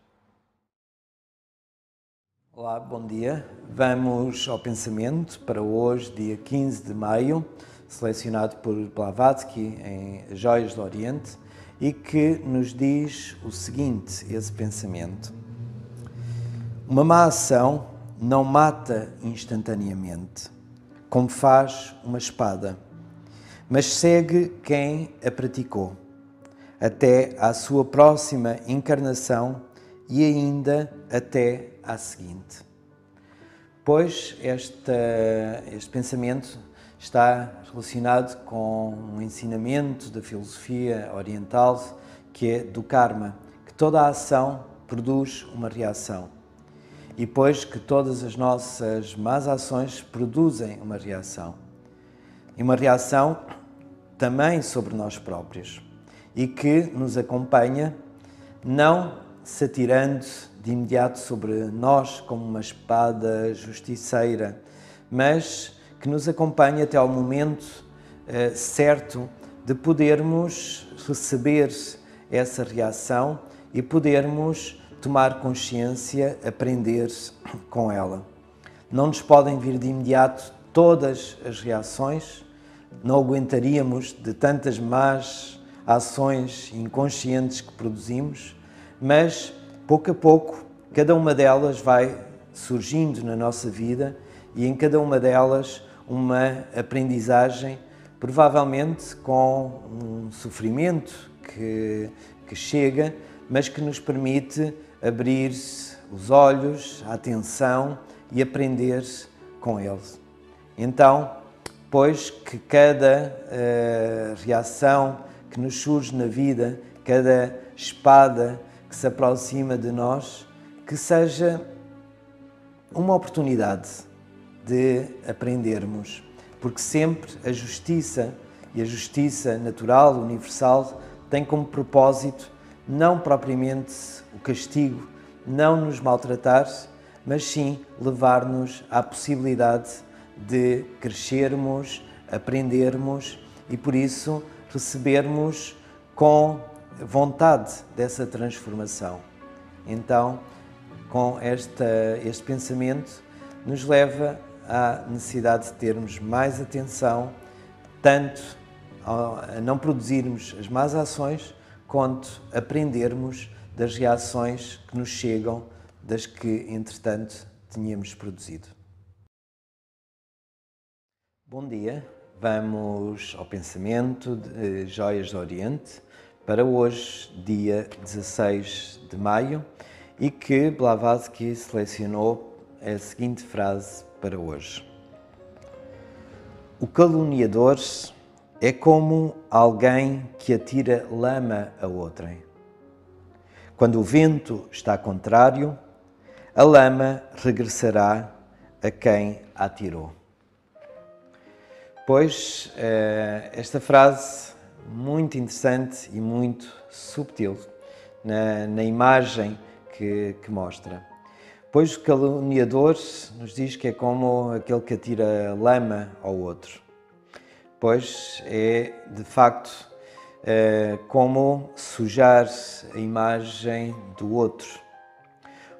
Olá, bom dia. Vamos ao pensamento para hoje, dia 15 de maio, selecionado por Blavatsky em Joias do Oriente, e que nos diz o seguinte, esse pensamento: uma má ação não mata instantaneamente, como faz uma espada, mas segue quem a praticou, até à sua próxima encarnação e ainda até à seguinte. Pois este pensamento está relacionado com um ensinamento da filosofia oriental que é do karma, que toda a ação produz uma reação. E pois que todas as nossas más ações produzem uma reação. E uma reação também sobre nós próprios. E que nos acompanha, não se atirando de imediato sobre nós como uma espada justiceira, mas que nos acompanha até ao momento certo de podermos receber essa reação e podermos tomar consciência, aprender com ela. Não nos podem vir de imediato todas as reações, não aguentaríamos de tantas más ações inconscientes que produzimos, mas pouco a pouco cada uma delas vai surgindo na nossa vida e em cada uma delas uma aprendizagem, provavelmente com um sofrimento que chega, mas que nos permite abrir os olhos, a atenção e aprender com eles. Então, pois que cada reação que nos surge na vida, cada espada que se aproxima de nós, que seja uma oportunidade de aprendermos, porque sempre a justiça e a justiça natural, universal, tem como propósito não propriamente o castigo, não nos maltratar, mas sim levar-nos à possibilidade de crescermos, aprendermos e, por isso, recebermos com vontade dessa transformação. Então, com este pensamento, nos leva à necessidade de termos mais atenção, tanto a não produzirmos as más ações, quanto aprendermos das reações que nos chegam das que, entretanto, tínhamos produzido. Bom dia, vamos ao pensamento de Joias do Oriente para hoje, dia 16 de maio, e que Blavatsky selecionou a seguinte frase para hoje: o caluniador é como alguém que atira lama a outrem. Quando o vento está contrário, a lama regressará a quem a atirou. Pois esta frase, muito interessante e muito subtil, na imagem que mostra. Pois o caluniador nos diz que é como aquele que atira lama ao outro. Pois é, de facto, como sujar a imagem do outro.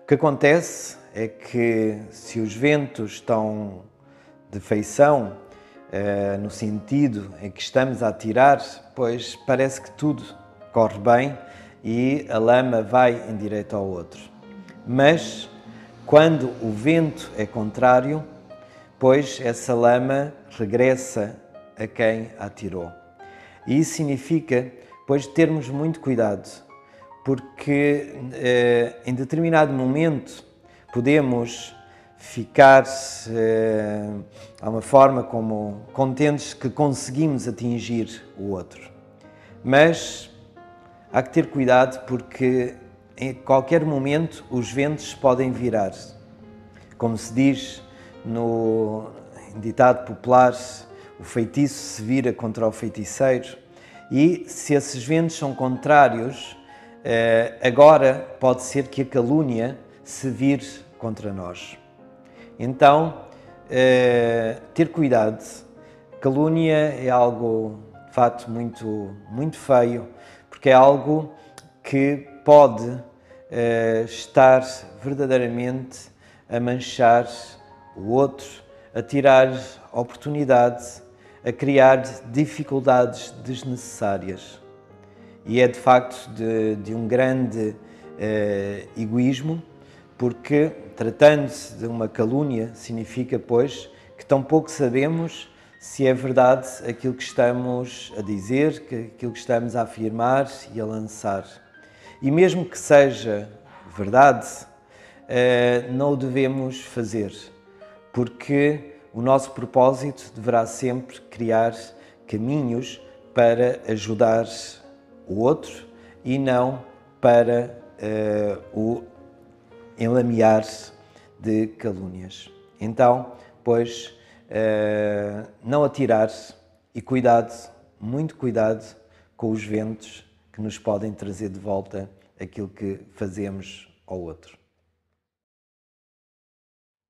O que acontece é que se os ventos estão de feição, no sentido em que estamos a atirar, pois parece que tudo corre bem e a lama vai em direto ao outro. Mas quando o vento é contrário, pois essa lama regressa a quem a atirou. E isso significa, pois, termos muito cuidado, porque em determinado momento podemos ficar a uma forma como contentes que conseguimos atingir o outro. Mas há que ter cuidado porque em qualquer momento os ventos podem virar. Como se diz no ditado popular, o feitiço se vira contra o feiticeiro. E se esses ventos são contrários, agora pode ser que a calúnia se vire contra nós. Então, ter cuidado. Calúnia é algo, de facto, muito feio, porque é algo que pode estar verdadeiramente a manchar o outro, a tirar oportunidade, a criar dificuldades desnecessárias. E é de facto de um grande egoísmo, porque tratando-se de uma calúnia significa, pois, que tão pouco sabemos se é verdade aquilo que estamos a dizer, aquilo que estamos a afirmar e a lançar. E mesmo que seja verdade, não o devemos fazer, porque o nosso propósito deverá sempre criar caminhos para ajudar o outro e não para o enlamear de calúnias. Então, pois, não atirar e cuidado, muito cuidado com os ventos que nos podem trazer de volta aquilo que fazemos ao outro.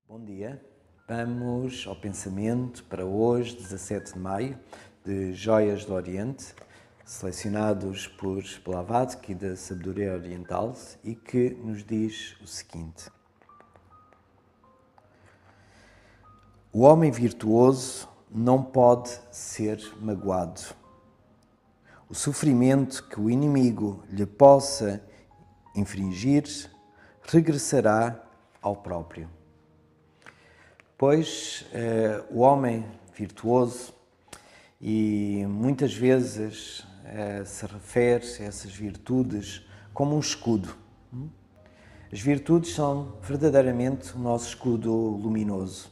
Bom dia. Vamos ao pensamento para hoje, 17 de maio, de Joias do Oriente, selecionados por Blavatsky da Sabedoria Oriental, e que nos diz o seguinte: o homem virtuoso não pode ser magoado. O sofrimento que o inimigo lhe possa infligir regressará ao próprio. Pois o homem virtuoso, e muitas vezes se refere a essas virtudes como um escudo. As virtudes são verdadeiramente o nosso escudo luminoso,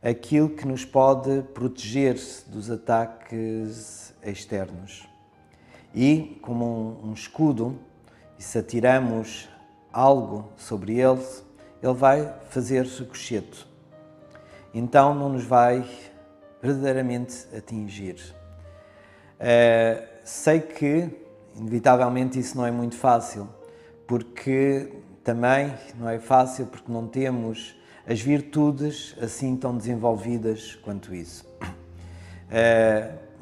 aquilo que nos pode proteger dos ataques externos. E, como um escudo, e se atiramos algo sobre ele, ele vai fazer ricochete. Então não nos vai verdadeiramente atingir. Sei que, inevitavelmente, isso não é muito fácil, porque também não é fácil porque não temos as virtudes assim tão desenvolvidas quanto isso.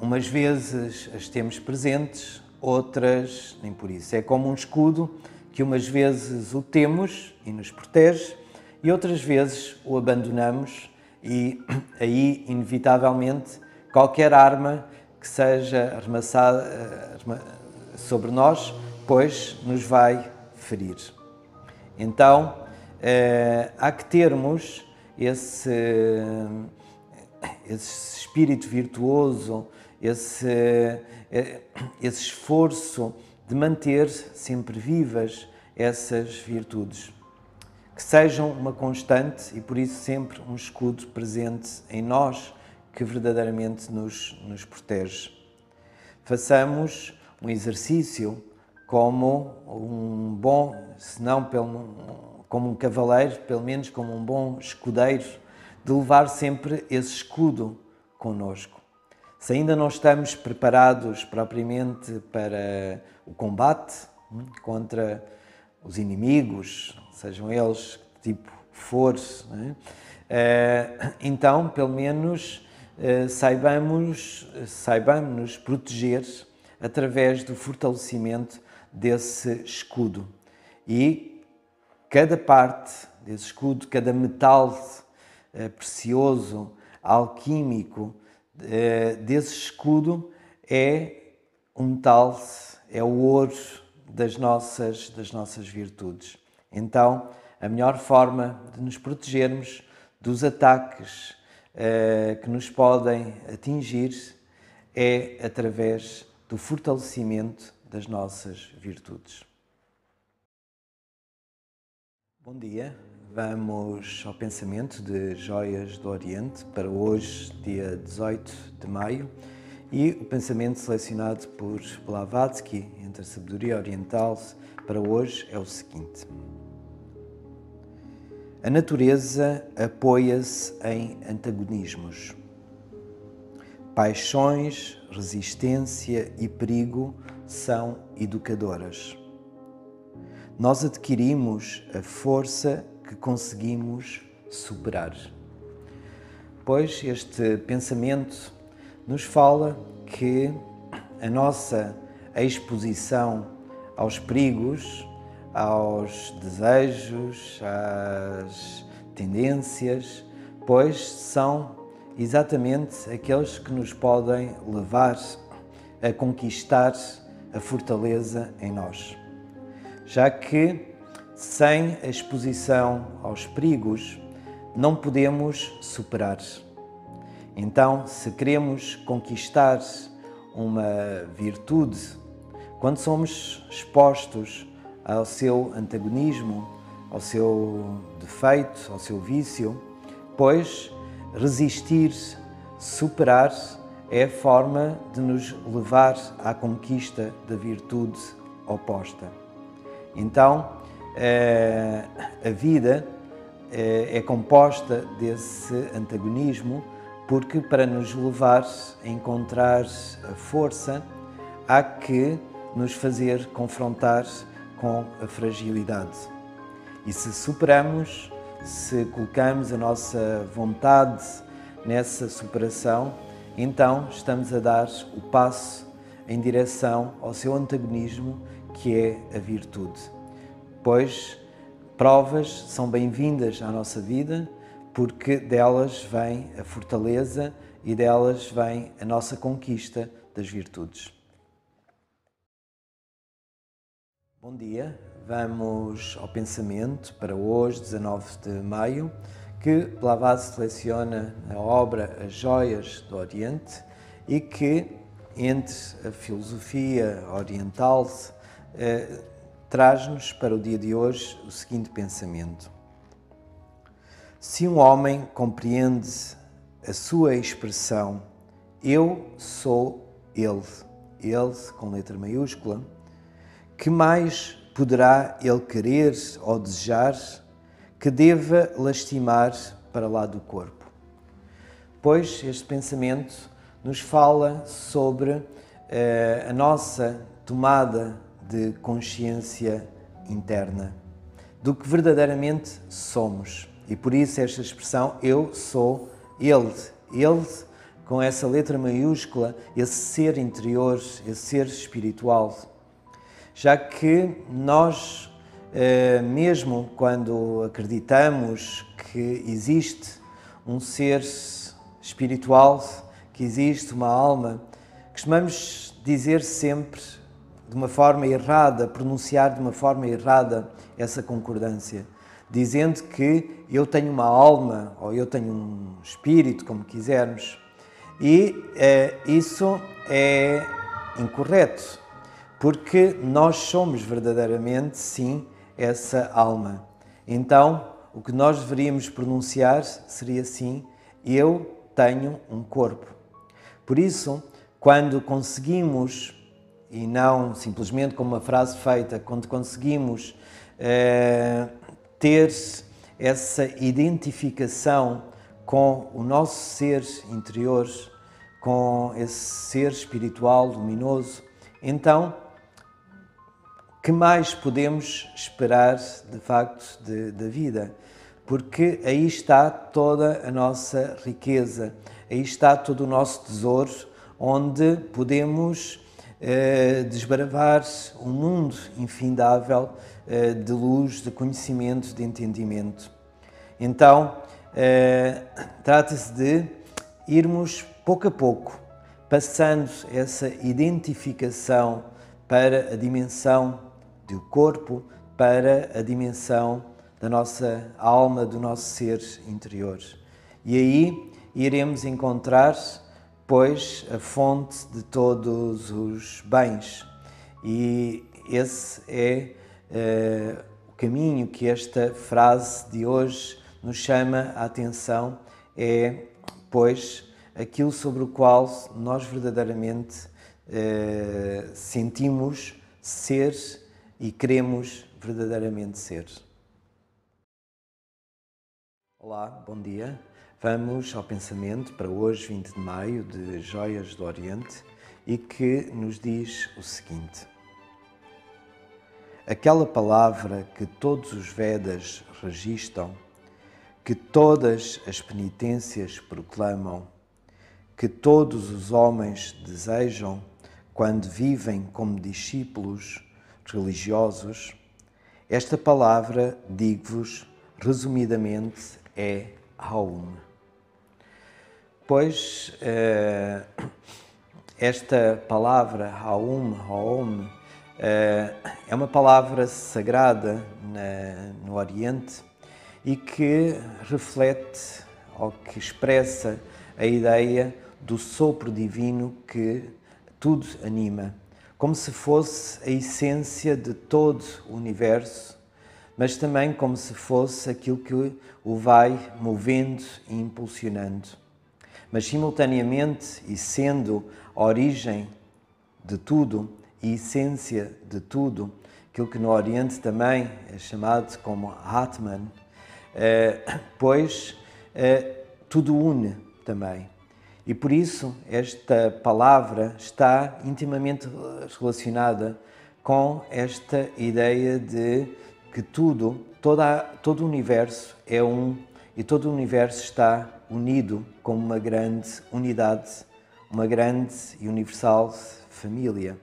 Umas vezes as temos presentes, outras nem por isso. É como um escudo que umas vezes o temos e nos protege e outras vezes o abandonamos e aí, inevitavelmente, qualquer arma que seja arremessada sobre nós, pois nos vai ferir. Então, há que termos esse espírito virtuoso, esse esforço de manter sempre vivas essas virtudes. Que sejam uma constante e, por isso, sempre um escudo presente em nós que verdadeiramente nos protege. Façamos um exercício como um bom, se não como um cavaleiro, pelo menos como um bom escudeiro, de levar sempre esse escudo connosco. Se ainda não estamos preparados propriamente para o combate, contra os inimigos, sejam eles que tipo for, não é? Então, pelo menos, saibamos-nos proteger através do fortalecimento desse escudo. E cada parte desse escudo, cada metal precioso, alquímico desse escudo é um metal, é o ouro das nossas virtudes. Então, a melhor forma de nos protegermos dos ataques que nos podem atingir é através do fortalecimento das nossas virtudes. Bom dia, vamos ao pensamento de Joias do Oriente para hoje, dia 18 de maio, e o pensamento selecionado por Blavatsky, entre a sabedoria oriental, para hoje é o seguinte. A natureza apoia-se em antagonismos. Paixões, resistência e perigo são educadoras. Nós adquirimos a força que conseguimos superar. Pois este pensamento nos fala que a nossa exposição aos perigos, aos desejos, às tendências, pois são exatamente aqueles que nos podem levar a conquistar a fortaleza em nós. Já que, sem a exposição aos perigos, não podemos superar. Então, se queremos conquistar uma virtude, quando somos expostos ao seu antagonismo, ao seu defeito, ao seu vício, pois resistir, superar, é a forma de nos levar à conquista da virtude oposta. Então, a vida é composta desse antagonismo, porque para nos levar a encontrar a força, há que nos fazer confrontar com a fragilidade. E se superamos, se colocamos a nossa vontade nessa superação, então estamos a dar o passo em direção ao seu antagonismo, que é a virtude. Pois provas são bem-vindas à nossa vida, porque delas vem a fortaleza e delas vem a nossa conquista das virtudes. Bom dia, vamos ao pensamento para hoje, 19 de maio, que Blavatsky seleciona na obra As Joias do Oriente e que, entre a filosofia oriental, traz-nos para o dia de hoje o seguinte pensamento. Se um homem compreende a sua expressão eu sou ele, ele com letra maiúscula, que mais poderá ele querer ou desejar que deva lastimar para lá do corpo? Pois este pensamento nos fala sobre a nossa tomada de consciência interna, do que verdadeiramente somos. E por isso esta expressão, eu sou ele, ele com essa letra maiúscula, esse ser interior, esse ser espiritual. Já que nós, mesmo quando acreditamos que existe um ser espiritual, que existe uma alma, costumamos dizer sempre de uma forma errada, pronunciar de uma forma errada essa concordância, dizendo que eu tenho uma alma ou eu tenho um espírito, como quisermos. E isso é incorreto, porque nós somos verdadeiramente, sim, essa alma. Então, o que nós deveríamos pronunciar seria assim, eu tenho um corpo. Por isso, quando conseguimos, e não simplesmente como uma frase feita, quando conseguimos ter essa identificação com o nosso ser interior, com esse ser espiritual luminoso, então que mais podemos esperar de facto da vida? Porque aí está toda a nossa riqueza, aí está todo o nosso tesouro, onde podemos desbravar um mundo infindável de luz, de conhecimento, de entendimento. Então, trata-se de irmos pouco a pouco, passando essa identificação para a dimensão do corpo, para a dimensão da nossa alma, do nosso ser interior. E aí iremos encontrar, pois, a fonte de todos os bens. E esse é o caminho que esta frase de hoje nos chama a atenção, pois, aquilo sobre o qual nós verdadeiramente sentimos ser e queremos verdadeiramente ser. Olá, bom dia. Vamos ao pensamento para hoje, 20 de maio, de Joias do Oriente, e que nos diz o seguinte: aquela palavra que todos os Vedas registam, que todas as penitências proclamam, que todos os homens desejam quando vivem como discípulos religiosos, esta palavra, digo-vos, resumidamente, é Aum. Pois esta palavra Aum, é uma palavra sagrada no Oriente e que reflete ou que expressa a ideia do sopro divino que tudo anima, como se fosse a essência de todo o universo, mas também como se fosse aquilo que o vai movendo e impulsionando. Mas simultaneamente, e sendo a origem de tudo e essência de tudo, aquilo que no Oriente também é chamado como Atman, pois tudo une também. E por isso esta palavra está intimamente relacionada com esta ideia de que todo o universo é um e todo o universo está unido como uma grande unidade, uma grande e universal família.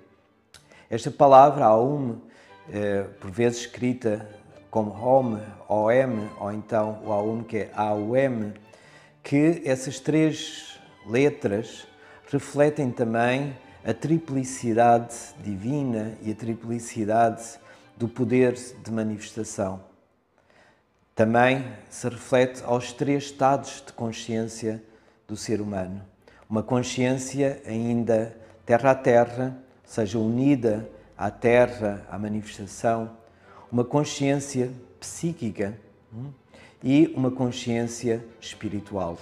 Esta palavra, Aum, por vezes escrita como Om, OM, ou então o Aum, que é AUM, que essas três letras refletem também a triplicidade divina e a triplicidade do poder de manifestação. Também se reflete aos três estados de consciência do ser humano. Uma consciência ainda terra a terra, seja unida à terra, à manifestação, uma consciência psíquica e uma consciência espiritual.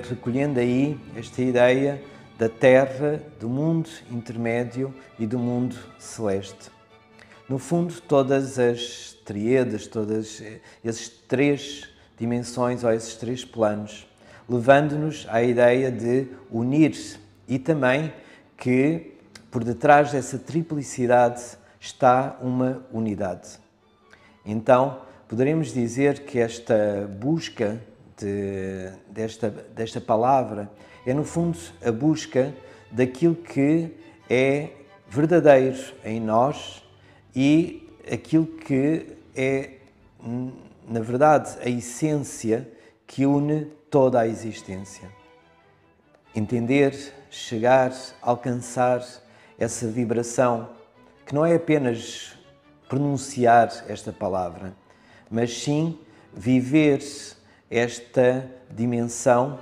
Recolhendo aí esta ideia da terra, do mundo intermédio e do mundo celeste. No fundo, todas as tríades, todas essas três dimensões ou esses três planos, levando-nos à ideia de unir e também que por detrás dessa triplicidade está uma unidade. Então, poderemos dizer que esta busca desta palavra é, no fundo, a busca daquilo que é verdadeiro em nós e aquilo que é, na verdade, a essência que une toda a existência. Entender, chegar, alcançar essa vibração, que não é apenas pronunciar esta palavra, mas sim viver esta dimensão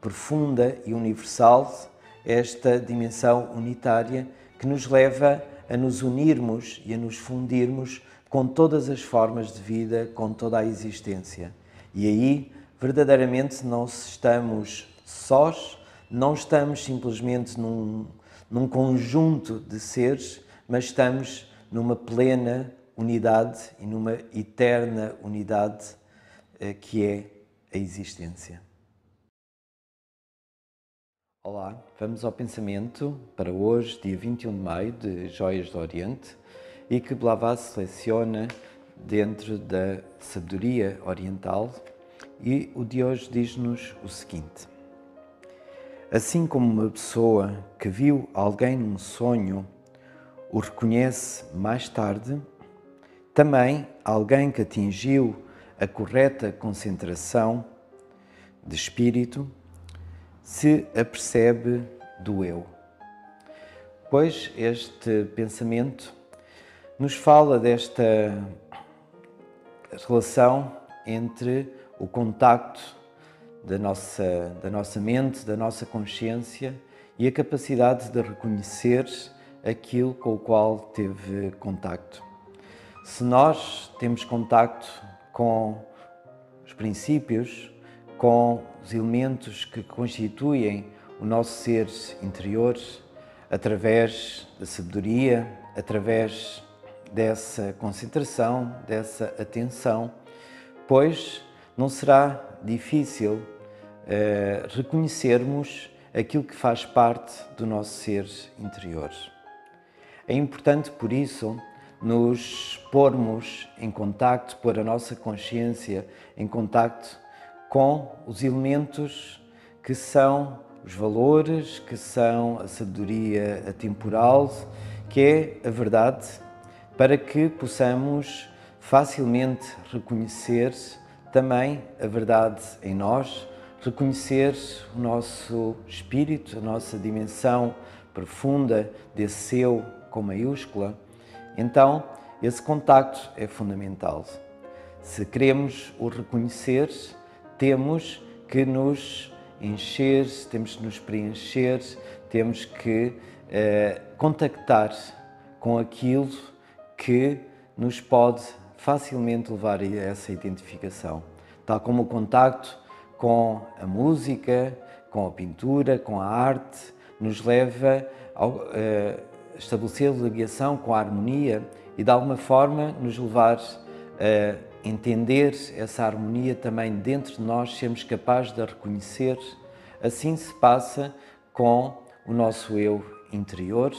profunda e universal, esta dimensão unitária que nos leva a nos unirmos e a nos fundirmos com todas as formas de vida, com toda a existência. E aí, verdadeiramente, não estamos sós, não estamos simplesmente num conjunto de seres, mas estamos numa plena unidade e numa eterna unidade que é a existência. Olá, vamos ao pensamento para hoje, dia 21 de maio, de Joias do Oriente, e que Blavatsky seleciona dentro da sabedoria oriental, e o de hoje diz-nos o seguinte: assim como uma pessoa que viu alguém num sonho o reconhece mais tarde, também alguém que atingiu a correta concentração de espírito se apercebe do eu. Pois este pensamento nos fala desta relação entre o contacto da nossa mente, da nossa consciência e a capacidade de reconhecer aquilo com o qual teve contacto. Se nós temos contacto com os princípios, com os elementos que constituem o nosso ser interior, através da sabedoria, através dessa concentração, dessa atenção, pois não será difícil reconhecermos aquilo que faz parte do nosso ser interior. É importante, por isso, nos pormos em contacto, pôr a nossa consciência em contacto com os elementos que são os valores, que são a sabedoria atemporal, que é a verdade, para que possamos facilmente reconhecer também a verdade em nós, reconhecer o nosso espírito, a nossa dimensão profunda desse eu com maiúscula. Então, esse contacto é fundamental. Se queremos o reconhecer, temos que nos encher, temos que nos preencher, temos que contactar com aquilo que nos pode facilmente levar a essa identificação. Tal como o contacto com a música, com a pintura, com a arte, nos leva a estabelecer ligação com a harmonia e de alguma forma nos levar a entender essa harmonia também dentro de nós, sermos capazes de a reconhecer. Assim se passa com o nosso eu interior,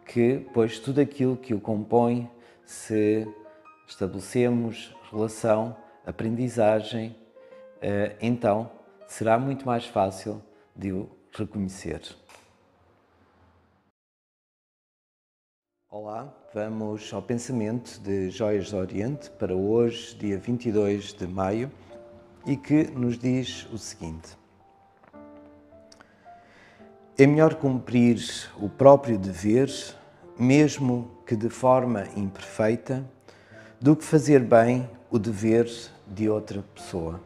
que, pois, tudo aquilo que o compõe, se estabelecemos relação, aprendizagem, então será muito mais fácil de o reconhecer. Olá, vamos ao pensamento de Joias do Oriente para hoje, dia 22 de maio, e que nos diz o seguinte: é melhor cumprir o próprio dever, mesmo que de forma imperfeita, do que fazer bem o dever de outra pessoa.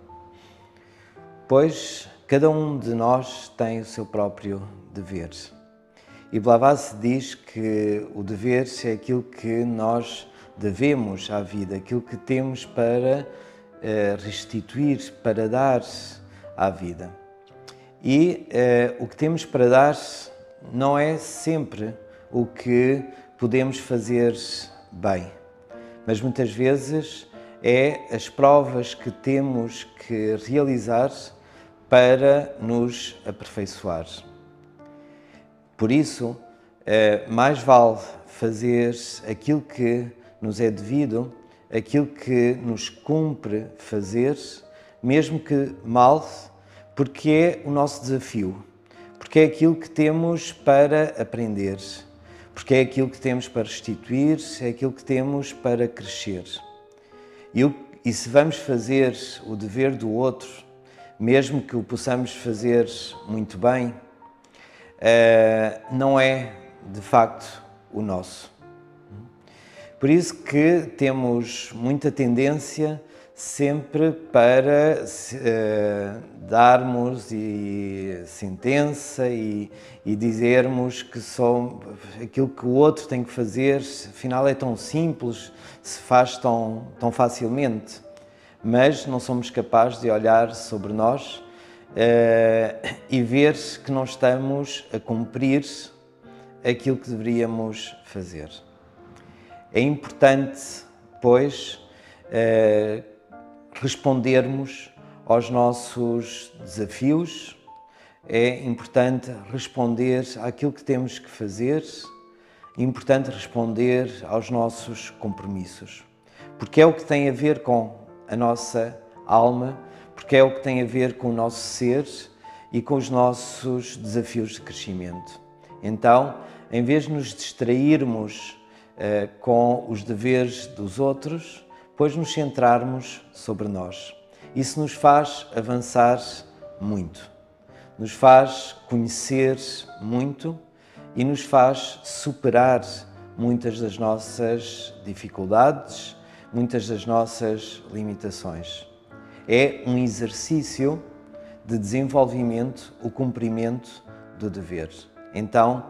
Pois cada um de nós tem o seu próprio dever. E Blavatsky diz que o dever é aquilo que nós devemos à vida, aquilo que temos para restituir, para dar à vida. E o que temos para dar não é sempre o que podemos fazer bem, mas muitas vezes é as provas que temos que realizar para nos aperfeiçoar. Por isso, mais vale fazer aquilo que nos é devido, aquilo que nos cumpre fazer, mesmo que mal, porque é o nosso desafio, porque é aquilo que temos para aprender, porque é aquilo que temos para restituir, é aquilo que temos para crescer. E se vamos fazer o dever do outro, mesmo que o possamos fazer muito bem, não é, de facto, o nosso. Por isso que temos muita tendência sempre para darmos sentença e dizermos que só aquilo que o outro tem que fazer, afinal é tão simples, se faz tão facilmente, mas não somos capazes de olhar sobre nós e ver que não estamos a cumprir aquilo que deveríamos fazer. É importante, pois, respondermos aos nossos desafios, é importante responder àquilo que temos que fazer, é importante responder aos nossos compromissos, porque é o que tem a ver com a nossa alma, porque é o que tem a ver com o nosso ser e com os nossos desafios de crescimento. Então, em vez de nos distrairmos com os deveres dos outros, pois nos centrarmos sobre nós. Isso nos faz avançar muito, nos faz conhecer muito e nos faz superar muitas das nossas dificuldades, muitas das nossas limitações. É um exercício de desenvolvimento, o cumprimento do dever. Então,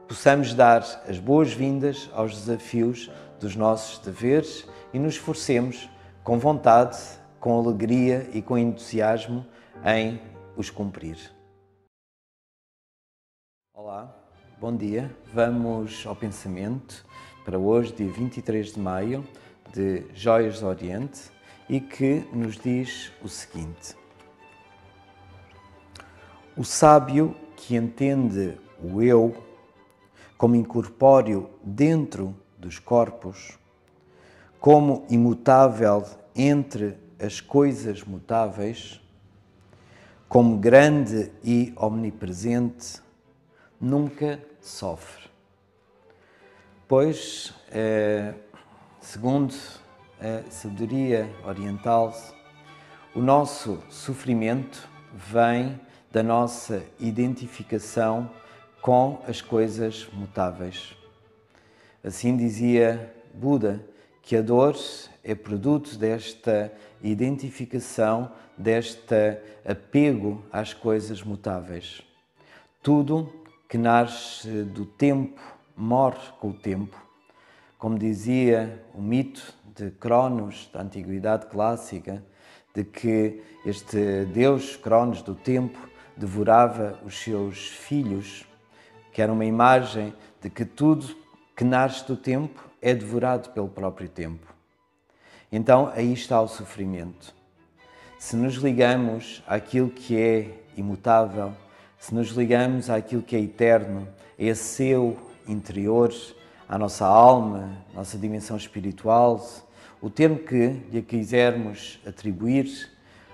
possamos dar as boas-vindas aos desafios dos nossos deveres e nos esforcemos com vontade, com alegria e com entusiasmo em os cumprir. Olá, bom dia. Vamos ao pensamento para hoje, dia 23 de maio, de Joias do Oriente, e que nos diz o seguinte: o sábio que entende o eu como incorpóreo dentro dos corpos, como imutável entre as coisas mutáveis, como grande e omnipresente, nunca sofre. Pois, segundo a sabedoria oriental, o nosso sofrimento vem da nossa identificação com as coisas mutáveis. Assim dizia Buda, que a dor é produto desta identificação, deste apego às coisas mutáveis. Tudo que nasce do tempo morre com o tempo. Como dizia o mito de Cronos, da Antiguidade Clássica, de que este Deus Cronos do tempo devorava os seus filhos, que era uma imagem de que tudo que nasce do tempo é devorado pelo próprio tempo. Então aí está o sofrimento. Se nos ligamos àquilo que é imutável, se nos ligamos àquilo que é eterno, a esse eu interior, à nossa alma, à nossa dimensão espiritual, o termo que lhe quisermos atribuir,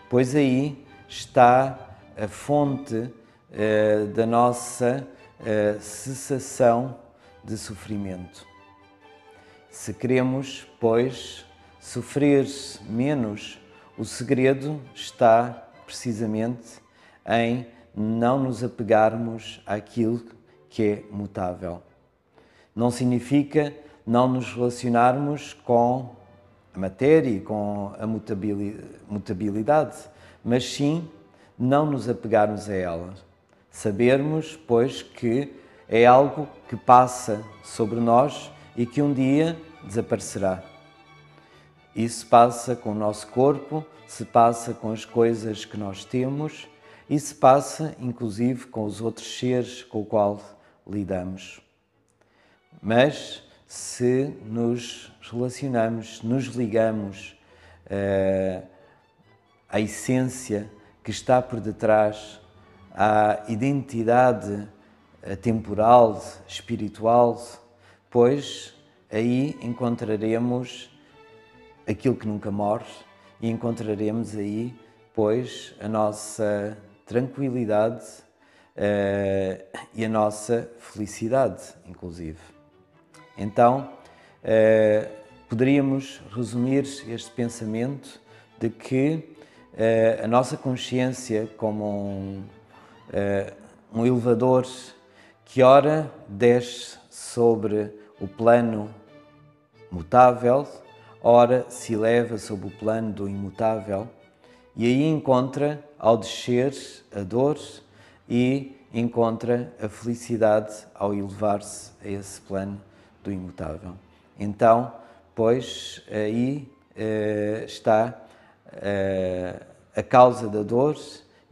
pois aí está a fonte da nossa cessação de sofrimento. Se queremos, pois, sofrer menos, o segredo está precisamente em não nos apegarmos àquilo que é mutável. Não significa não nos relacionarmos com a matéria e com a mutabilidade, mas sim não nos apegarmos a ela. Sabermos, pois, que é algo que passa sobre nós e que um dia desaparecerá. Isso passa com o nosso corpo, se passa com as coisas que nós temos e se passa, inclusive, com os outros seres com os quais lidamos. Mas se nos relacionamos, nos ligamos à essência que está por detrás, à identidade temporal, espiritual, pois aí encontraremos aquilo que nunca morre e encontraremos aí, pois, a nossa tranquilidade e a nossa felicidade, inclusive. Então, poderíamos resumir este pensamento de que a nossa consciência como um elevador que ora desce sobre o plano mutável, ora se eleva sobre o plano do imutável, e aí encontra, ao descer, a dor e encontra a felicidade ao elevar-se a esse plano do imutável. Então, pois, aí está a causa da dor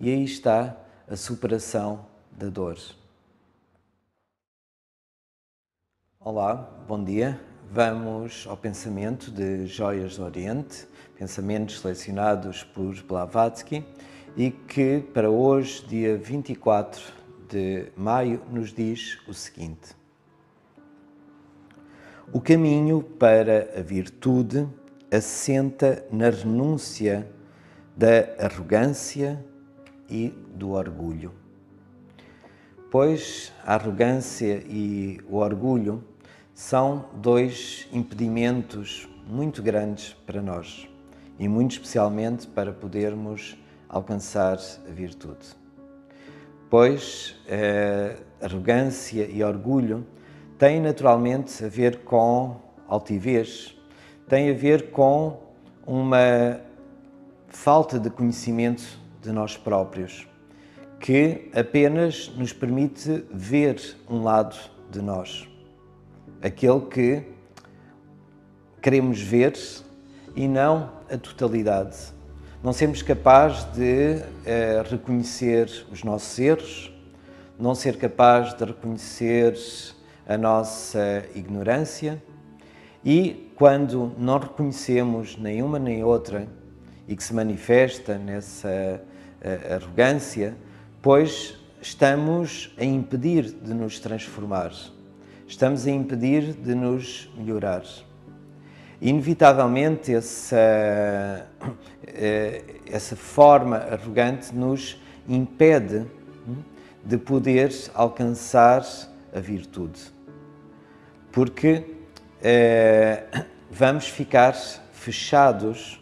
e aí está a superação da dor. Olá, bom dia. Vamos ao pensamento de Joias do Oriente, pensamentos selecionados por Blavatsky, e que para hoje, dia 24 de maio, nos diz o seguinte: o caminho para a virtude assenta na renúncia da arrogância e do orgulho. Pois a arrogância e o orgulho são dois impedimentos muito grandes para nós e muito especialmente para podermos alcançar a virtude. Pois arrogância e orgulho têm naturalmente a ver com altivez, têm a ver com uma falta de conhecimento de nós próprios, que apenas nos permite ver um lado de nós, aquele que queremos ver e não a totalidade. Não sermos capazes de reconhecer os nossos erros, não ser capaz de reconhecer a nossa ignorância e, quando não reconhecemos nenhuma nem outra e que se manifesta nessa arrogância, pois estamos a impedir de nos transformar, estamos a impedir de nos melhorar. Inevitavelmente, essa forma arrogante nos impede de poder alcançar a virtude, porque vamos ficar fechados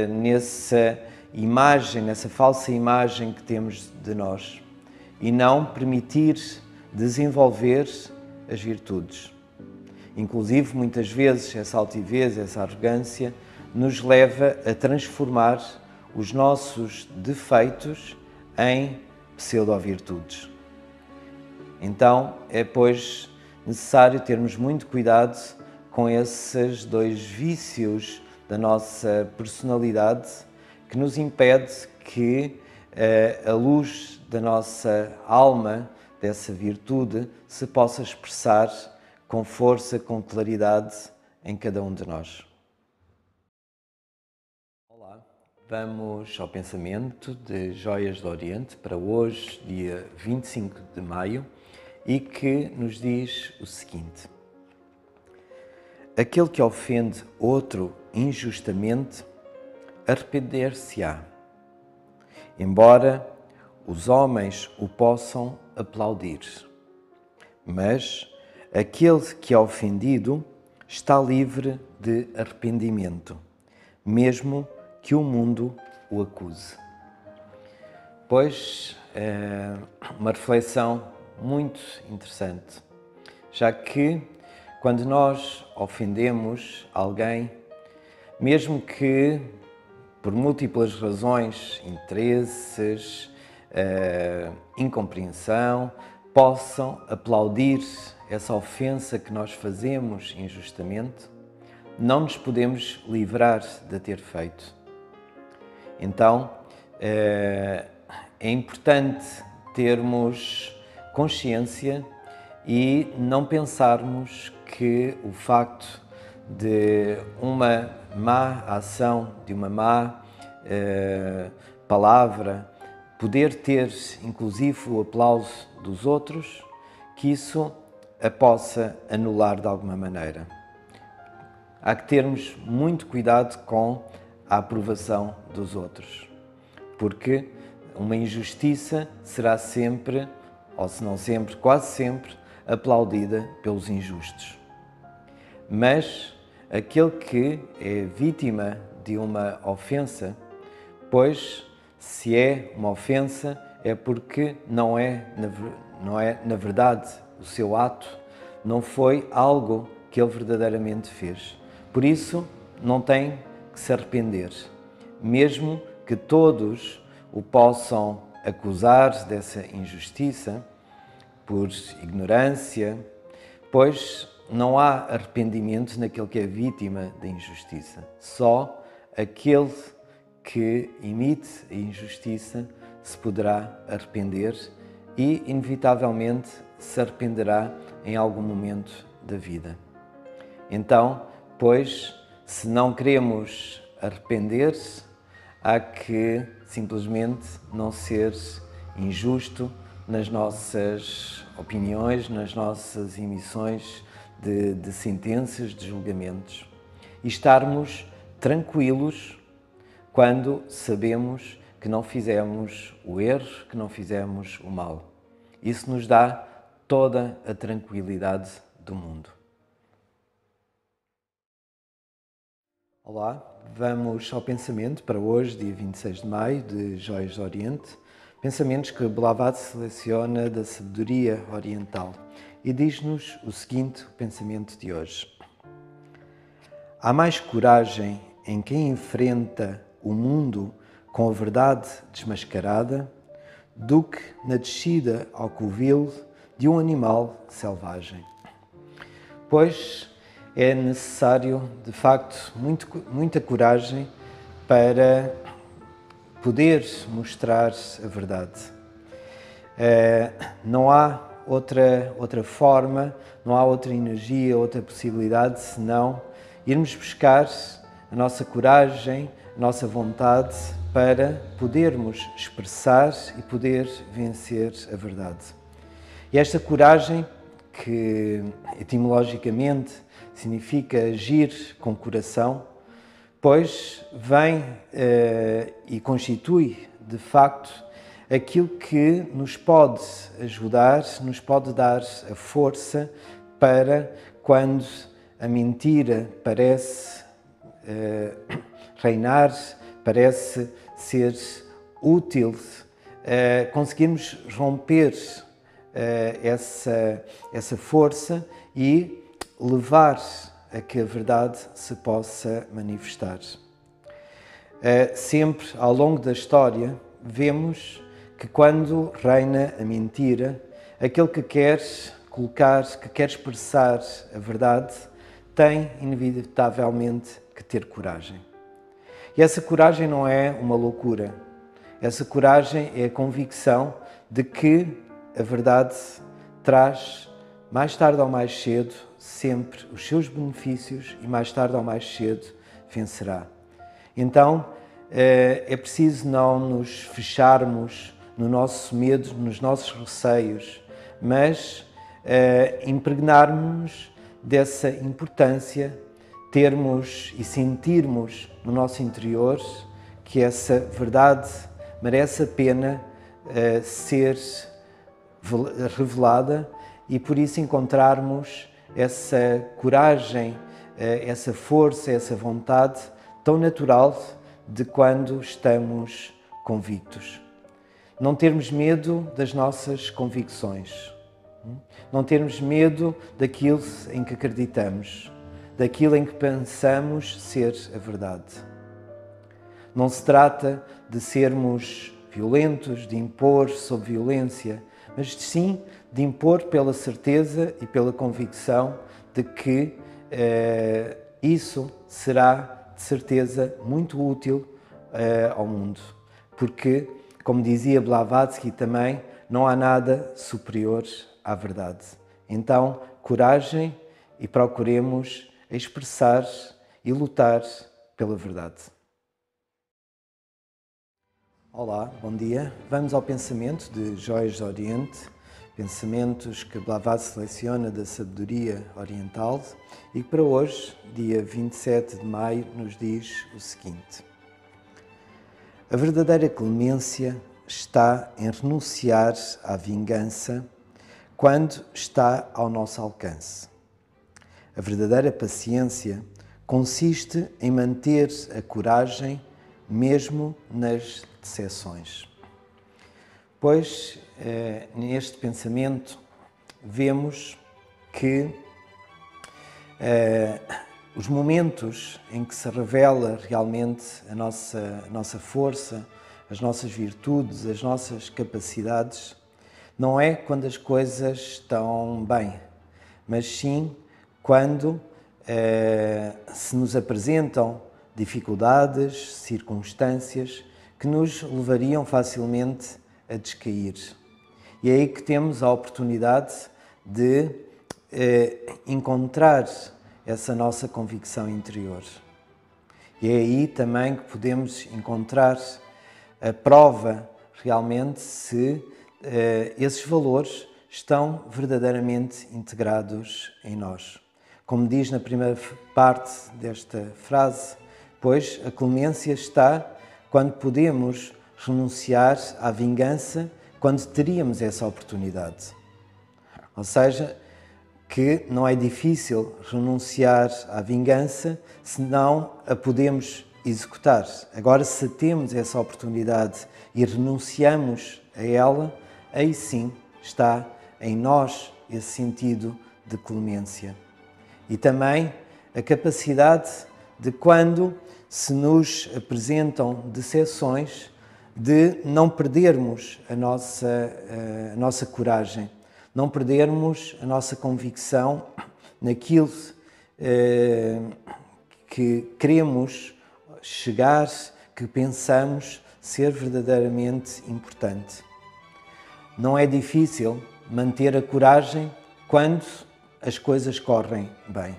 nessa imagem, nessa falsa imagem que temos de nós e não permitir desenvolver as virtudes. Inclusive, muitas vezes, essa altivez, essa arrogância, nos leva a transformar os nossos defeitos em pseudo-virtudes. Então, é, pois, necessário termos muito cuidado com esses dois vícios da nossa personalidade que nos impede que a luz da nossa alma, dessa virtude, se possa expressar com força, com claridade em cada um de nós. Olá, vamos ao pensamento de Joias do Oriente para hoje, dia 25 de maio, e que nos diz o seguinte: aquele que ofende outro injustamente arrepender-se-á, embora os homens o possam aplaudir, mas aquele que é ofendido está livre de arrependimento, mesmo que o mundo o acuse. Pois é uma reflexão muito interessante, já que quando nós ofendemos alguém, mesmo que por múltiplas razões, interesses, incompreensão, possam aplaudir essa ofensa que nós fazemos injustamente, não nos podemos livrar de a ter feito. Então, é importante termos consciência e não pensarmos que o facto de uma má ação, de uma má palavra, poder ter inclusive o aplauso dos outros, que isso a possa anular de alguma maneira. Há que termos muito cuidado com a aprovação dos outros, porque uma injustiça será sempre, ou se não sempre, quase sempre, aplaudida pelos injustos. Mas aquele que é vítima de uma ofensa, pois se é uma ofensa é porque não é na verdade o seu ato, não foi algo que ele verdadeiramente fez. Por isso não tem que se arrepender, mesmo que todos o possam acusar dessa injustiça por ignorância, pois não há arrependimento naquele que é vítima da injustiça. Só aquele que imite a injustiça se poderá arrepender e, inevitavelmente, se arrependerá em algum momento da vida. Então, pois, se não queremos arrepender, há que simplesmente não ser injusto nas nossas opiniões, nas nossas emissões de sentenças, de julgamentos. E estarmos tranquilos quando sabemos que não fizemos o erro, que não fizemos o mal. Isso nos dá toda a tranquilidade do mundo. Olá, vamos ao pensamento para hoje, dia 26 de maio, de Joias do Oriente. Pensamentos que Blavatsky seleciona da sabedoria oriental e diz-nos o seguinte pensamento de hoje. Há mais coragem em quem enfrenta o mundo com a verdade desmascarada do que na descida ao covil de um animal selvagem. Pois é necessário, de facto, muita coragem para poder mostrar a verdade. Não há outra forma, não há outra energia, outra possibilidade senão irmos buscar a nossa coragem, a nossa vontade para podermos expressar e poder vencer a verdade. E esta coragem, que etimologicamente significa agir com coração, pois vem e constitui, de facto, aquilo que nos pode ajudar, nos pode dar a força para, quando a mentira parece reinar, parece ser útil, conseguirmos romper essa força e levar a que a verdade se possa manifestar. Sempre ao longo da história vemos que quando reina a mentira, aquele que quer colocar, que quer expressar a verdade, tem inevitavelmente que ter coragem. E essa coragem não é uma loucura. Essa coragem é a convicção de que a verdade traz, mais tarde ou mais cedo, sempre os seus benefícios e mais tarde ou mais cedo vencerá. Então, é preciso não nos fecharmos no nosso medo, nos nossos receios, mas impregnarmos dessa importância, termos e sentirmos no nosso interior que essa verdade merece a pena ser revelada e por isso encontrarmos essa coragem, essa força, essa vontade tão natural de quando estamos convictos. Não termos medo das nossas convicções, não termos medo daquilo em que acreditamos, daquilo em que pensamos ser a verdade. Não se trata de sermos violentos, de impor sob violência, mas sim de impor pela certeza e pela convicção de que isso será, de certeza, muito útil ao mundo. Porque, como dizia Blavatsky também, não há nada superior à verdade. Então, coragem e procuremos expressar e lutar pela verdade. Olá, bom dia. Vamos ao pensamento de Joias do Oriente, pensamentos que Blavatsky seleciona da sabedoria oriental e que para hoje, dia 27 de maio, nos diz o seguinte. A verdadeira clemência está em renunciar à vingança quando está ao nosso alcance. A verdadeira paciência consiste em manter a coragem mesmo nas decepções. Pois, neste pensamento, vemos que os momentos em que se revela realmente a nossa força, as nossas virtudes, as nossas capacidades, não é quando as coisas estão bem, mas sim quando se nos apresentam dificuldades, circunstâncias que nos levariam facilmente a descair. E é aí que temos a oportunidade de encontrar essa nossa convicção interior. E é aí também que podemos encontrar a prova realmente se esses valores estão verdadeiramente integrados em nós. Como diz na primeira parte desta frase, pois a clemência está quando podemos renunciar à vingança, quando teríamos essa oportunidade. Ou seja, que não é difícil renunciar à vingança se não a podemos executar. Agora, se temos essa oportunidade e renunciamos a ela, aí sim está em nós esse sentido de clemência. E também a capacidade de, quando se nos apresentam decepções, de não perdermos a nossa coragem, não perdermos a nossa convicção naquilo que queremos chegar, que pensamos ser verdadeiramente importante. Não é difícil manter a coragem quando as coisas correm bem.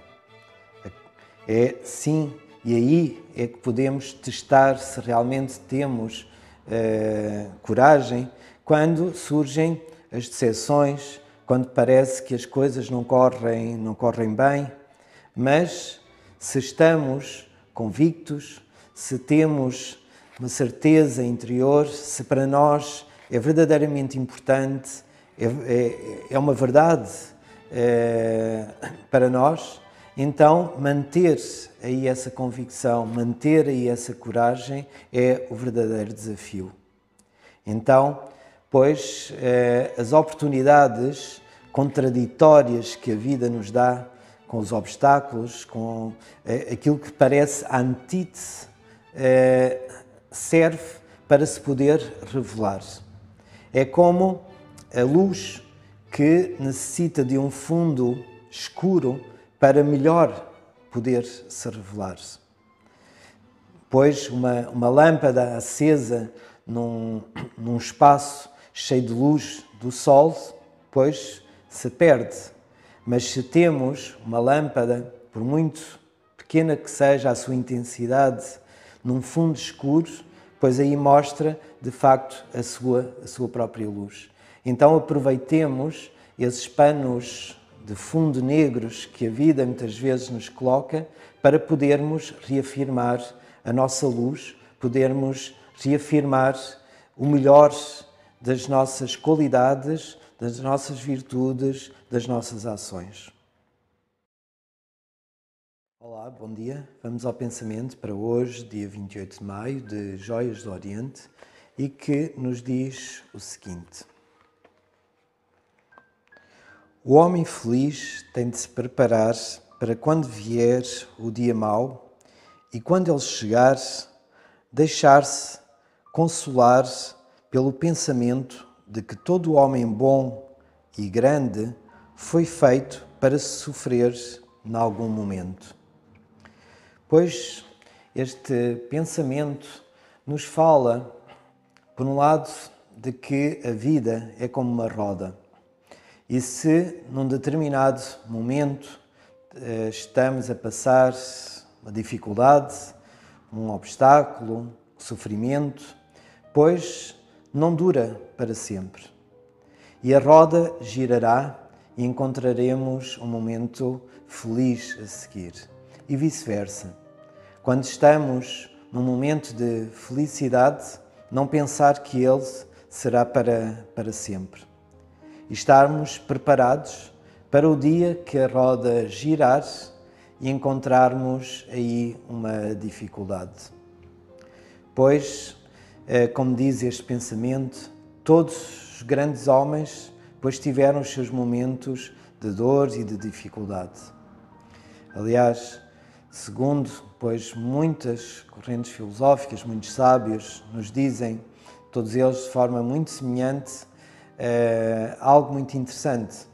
É sim, e aí é que podemos testar se realmente temos coragem quando surgem as decepções, quando parece que as coisas não correm bem, mas se estamos convictos, se temos uma certeza interior, se para nós é verdadeiramente importante, é uma verdade para nós, então manter aí essa convicção, manter aí essa coragem é o verdadeiro desafio. Então, pois as oportunidades contraditórias que a vida nos dá, com os obstáculos, com aquilo que parece a antítese, serve para se poder revelar. É como a luz que necessita de um fundo escuro para melhor poder se revelar. Pois uma lâmpada acesa num espaço cheio de luz do sol, pois se perde. Mas se temos uma lâmpada, por muito pequena que seja a sua intensidade, num fundo escuro, pois aí mostra, de facto, a sua própria luz. Então aproveitemos esses panos de fundo negros que a vida muitas vezes nos coloca para podermos reafirmar a nossa luz, podermos reafirmar o melhor das nossas qualidades, das nossas virtudes, das nossas ações. Olá, bom dia. Vamos ao pensamento para hoje, dia 28 de maio, de Joias do Oriente, e que nos diz o seguinte: o homem feliz tem de se preparar para quando vier o dia mau e, quando ele chegar, deixar-se consolar pelo pensamento de que todo homem bom e grande foi feito para sofrer em algum momento. Pois este pensamento nos fala, por um lado, de que a vida é como uma roda. E se num determinado momento estamos a passar uma dificuldade, um obstáculo, um sofrimento, pois não dura para sempre. E a roda girará e encontraremos um momento feliz a seguir. E vice-versa. Quando estamos num momento de felicidade, não pensar que ele será para sempre. E estarmos preparados para o dia que a roda girar e encontrarmos aí uma dificuldade. Pois, como diz este pensamento, todos os grandes homens pois tiveram os seus momentos de dor e de dificuldade. Aliás, segundo pois muitas correntes filosóficas, muitos sábios nos dizem, todos eles de forma muito semelhante, algo muito interessante,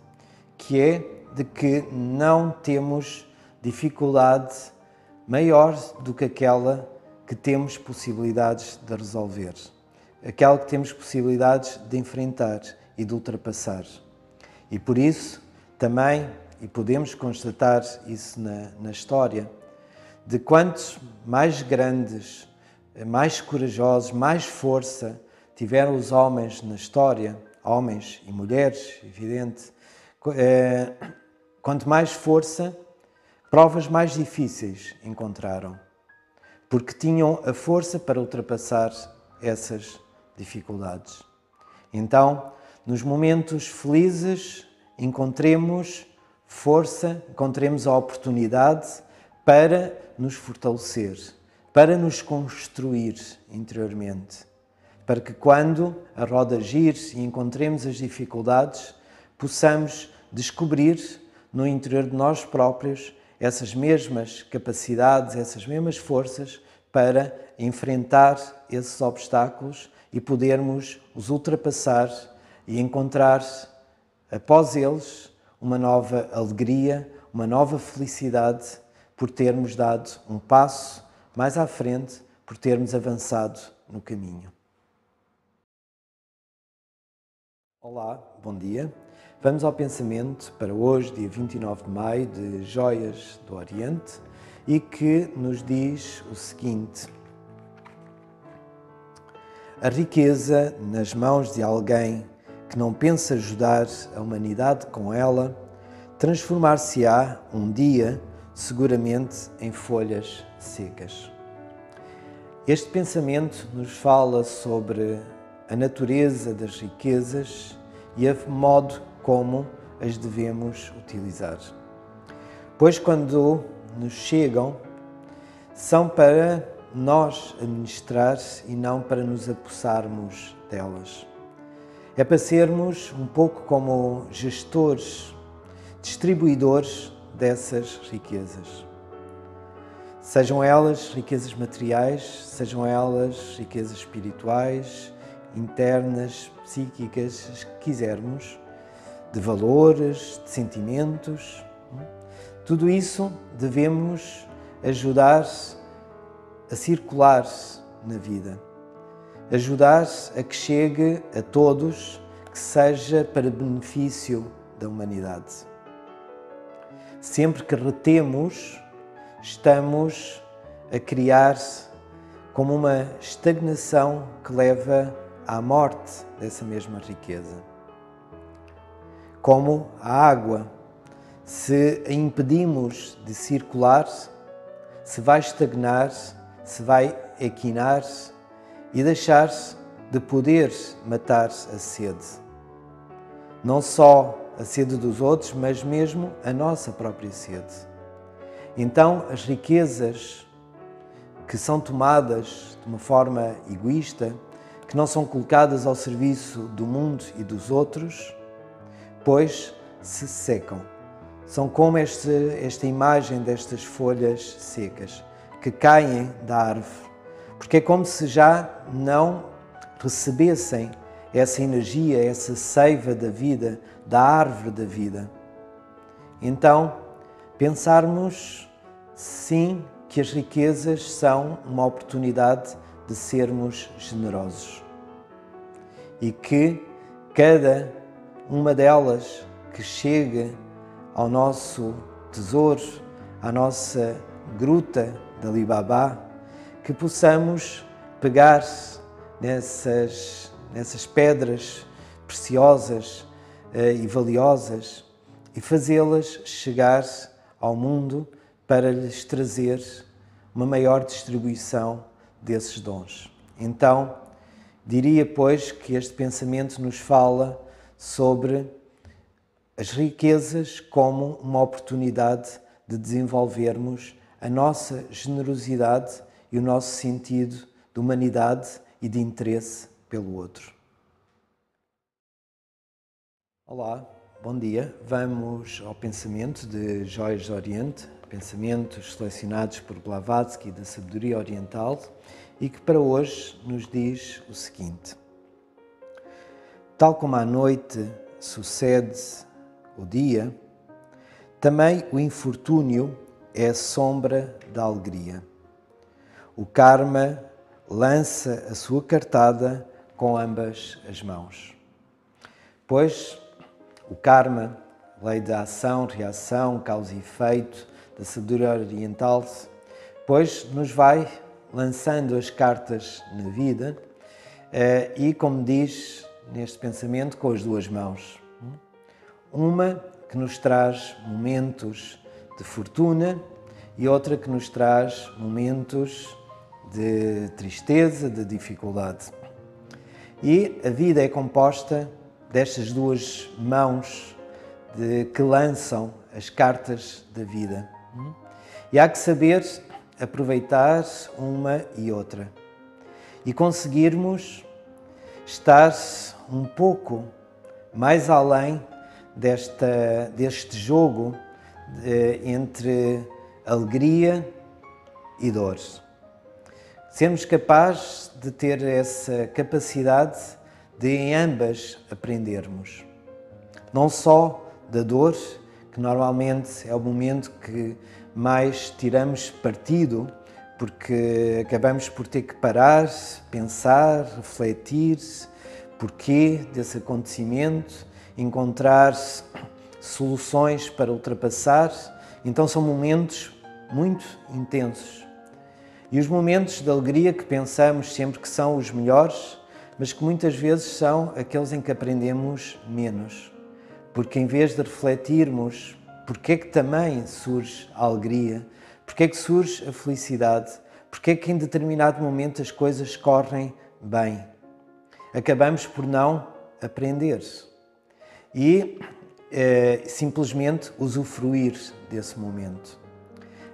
que é de que não temos dificuldade maior do que aquela que temos possibilidades de resolver, aquela que temos possibilidades de enfrentar e de ultrapassar. E por isso também, e podemos constatar isso na história, de quantos mais grandes, mais corajosos, mais força tiveram os homens na história, homens e mulheres, evidente, quanto mais força, provas mais difíceis encontraram, porque tinham a força para ultrapassar essas dificuldades. Então, nos momentos felizes, encontremos força, encontremos a oportunidade para nos fortalecer, para nos construir interiormente, para que quando a roda gire e encontremos as dificuldades, possamos descobrir no interior de nós próprios essas mesmas capacidades, essas mesmas forças para enfrentar esses obstáculos e podermos os ultrapassar e encontrar, após eles, uma nova alegria, uma nova felicidade por termos dado um passo mais à frente, por termos avançado no caminho. Olá, bom dia. Vamos ao pensamento para hoje, dia 29 de maio, de Joias do Oriente, e que nos diz o seguinte: a riqueza nas mãos de alguém que não pensa ajudar a humanidade com ela, transformar-se-á um dia, seguramente, em folhas secas. Este pensamento nos fala sobre a natureza das riquezas e o modo como as devemos utilizar. Pois quando nos chegam, são para nós administrar e não para nos apossarmos delas. É para sermos um pouco como gestores, distribuidores dessas riquezas. Sejam elas riquezas materiais, sejam elas riquezas espirituais, internas, psíquicas, as que quisermos, de valores, de sentimentos. Tudo isso devemos ajudar a circular na vida, ajudar a que chegue a todos, que seja para benefício da humanidade. Sempre que retemos, estamos a criar como uma estagnação que leva à morte dessa mesma riqueza. Como a água, se a impedimos de circular, se vai estagnar, se vai equinar e deixar de poder matar a sede. Não só a sede dos outros, mas mesmo a nossa própria sede. Então, as riquezas que são tomadas de uma forma egoísta, que não são colocadas ao serviço do mundo e dos outros, pois se secam. São como esta imagem destas folhas secas que caem da árvore, porque é como se já não recebessem essa energia, essa seiva da vida, da árvore da vida. Então, pensarmos, sim, que as riquezas são uma oportunidade de sermos generosos e que cada uma delas que chegue ao nosso tesouro, à nossa gruta de Alibaba, que possamos pegar nessas pedras preciosas e valiosas e fazê-las chegar ao mundo para lhes trazer uma maior distribuição desses dons. Então, diria, pois, que este pensamento nos fala sobre as riquezas como uma oportunidade de desenvolvermos a nossa generosidade e o nosso sentido de humanidade e de interesse pelo outro. Olá, bom dia. Vamos ao pensamento de Joias do Oriente, pensamentos selecionados por Blavatsky da Sabedoria Oriental e que para hoje nos diz o seguinte: tal como à noite sucede o dia, também o infortúnio é a sombra da alegria. O karma lança a sua cartada com ambas as mãos. Pois o karma, lei da ação, reação, causa e efeito, da sabedoria oriental, depois nos vai lançando as cartas na vida e, como diz neste pensamento, com as duas mãos. Uma que nos traz momentos de fortuna e outra que nos traz momentos de tristeza, de dificuldade. E a vida é composta destas duas mãos que lançam as cartas da vida. E há que saber aproveitar uma e outra e conseguirmos estar um pouco mais além deste jogo entre alegria e dor. Sermos capazes de ter essa capacidade de em ambas aprendermos. Não só da dor, que normalmente é o momento que mais tiramos partido, porque acabamos por ter que parar, pensar, refletir, porquê desse acontecimento, encontrar soluções para ultrapassar. Então são momentos muito intensos. E os momentos de alegria que pensamos sempre que são os melhores, mas que muitas vezes são aqueles em que aprendemos menos. Porque em vez de refletirmos porque é que também surge a alegria, porque é que surge a felicidade, porque é que em determinado momento as coisas correm bem, acabamos por não aprender e simplesmente usufruir desse momento.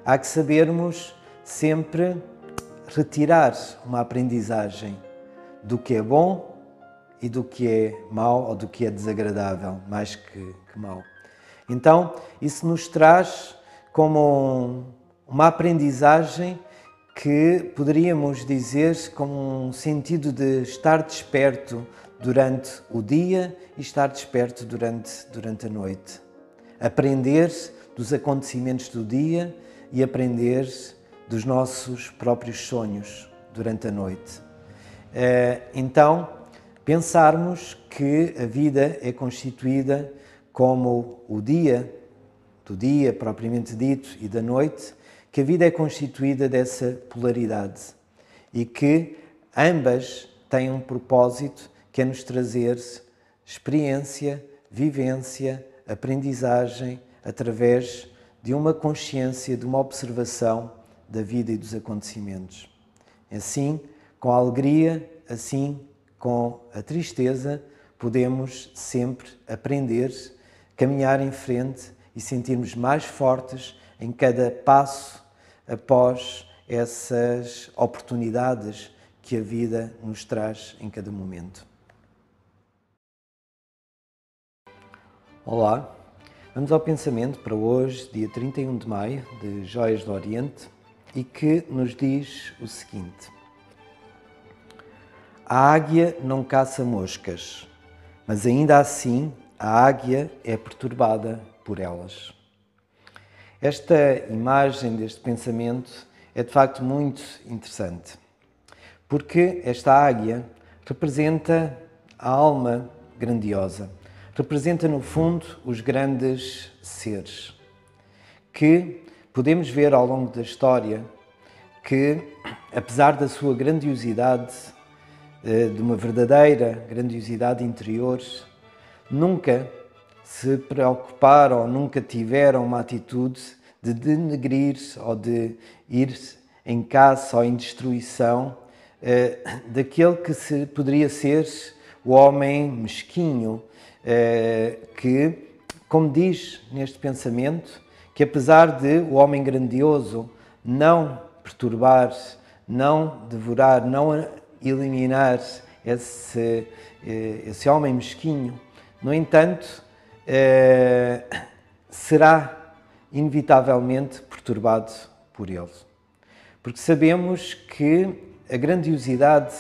Há que sabermos sempre retirar uma aprendizagem do que é bom e do que é mau ou do que é desagradável, mais que mau. Então, isso nos traz como uma aprendizagem que poderíamos dizer como um sentido de estar desperto durante o dia e estar desperto durante a noite. Aprender dos acontecimentos do dia e aprender dos nossos próprios sonhos durante a noite. Então, pensarmos que a vida é constituída como o dia, do dia propriamente dito e da noite, que a vida é constituída dessa polaridade e que ambas têm um propósito que é nos trazer experiência, vivência, aprendizagem através de uma consciência, de uma observação da vida e dos acontecimentos. Assim, com a alegria, assim com a tristeza, podemos sempre aprender, caminhar em frente e sentirmos mais fortes em cada passo após essas oportunidades que a vida nos traz em cada momento. Olá, vamos ao pensamento para hoje, dia 31 de maio, de Joias do Oriente, e que nos diz o seguinte: a águia não caça moscas, mas ainda assim a águia é perturbada por elas. Esta imagem deste pensamento é de facto muito interessante, porque esta águia representa a alma grandiosa, representa no fundo os grandes seres, que podemos ver ao longo da história que, apesar da sua grandiosidade, de uma verdadeira grandiosidade interior, nunca se preocuparam ou nunca tiveram uma atitude de denegrir ou de ir em caça ou em destruição daquele que poderia ser o homem mesquinho, que, como diz neste pensamento, que apesar de o homem grandioso não perturbar, não devorar, não eliminar esse homem mesquinho, no entanto, será inevitavelmente perturbado por ele. Porque sabemos que a grandiosidade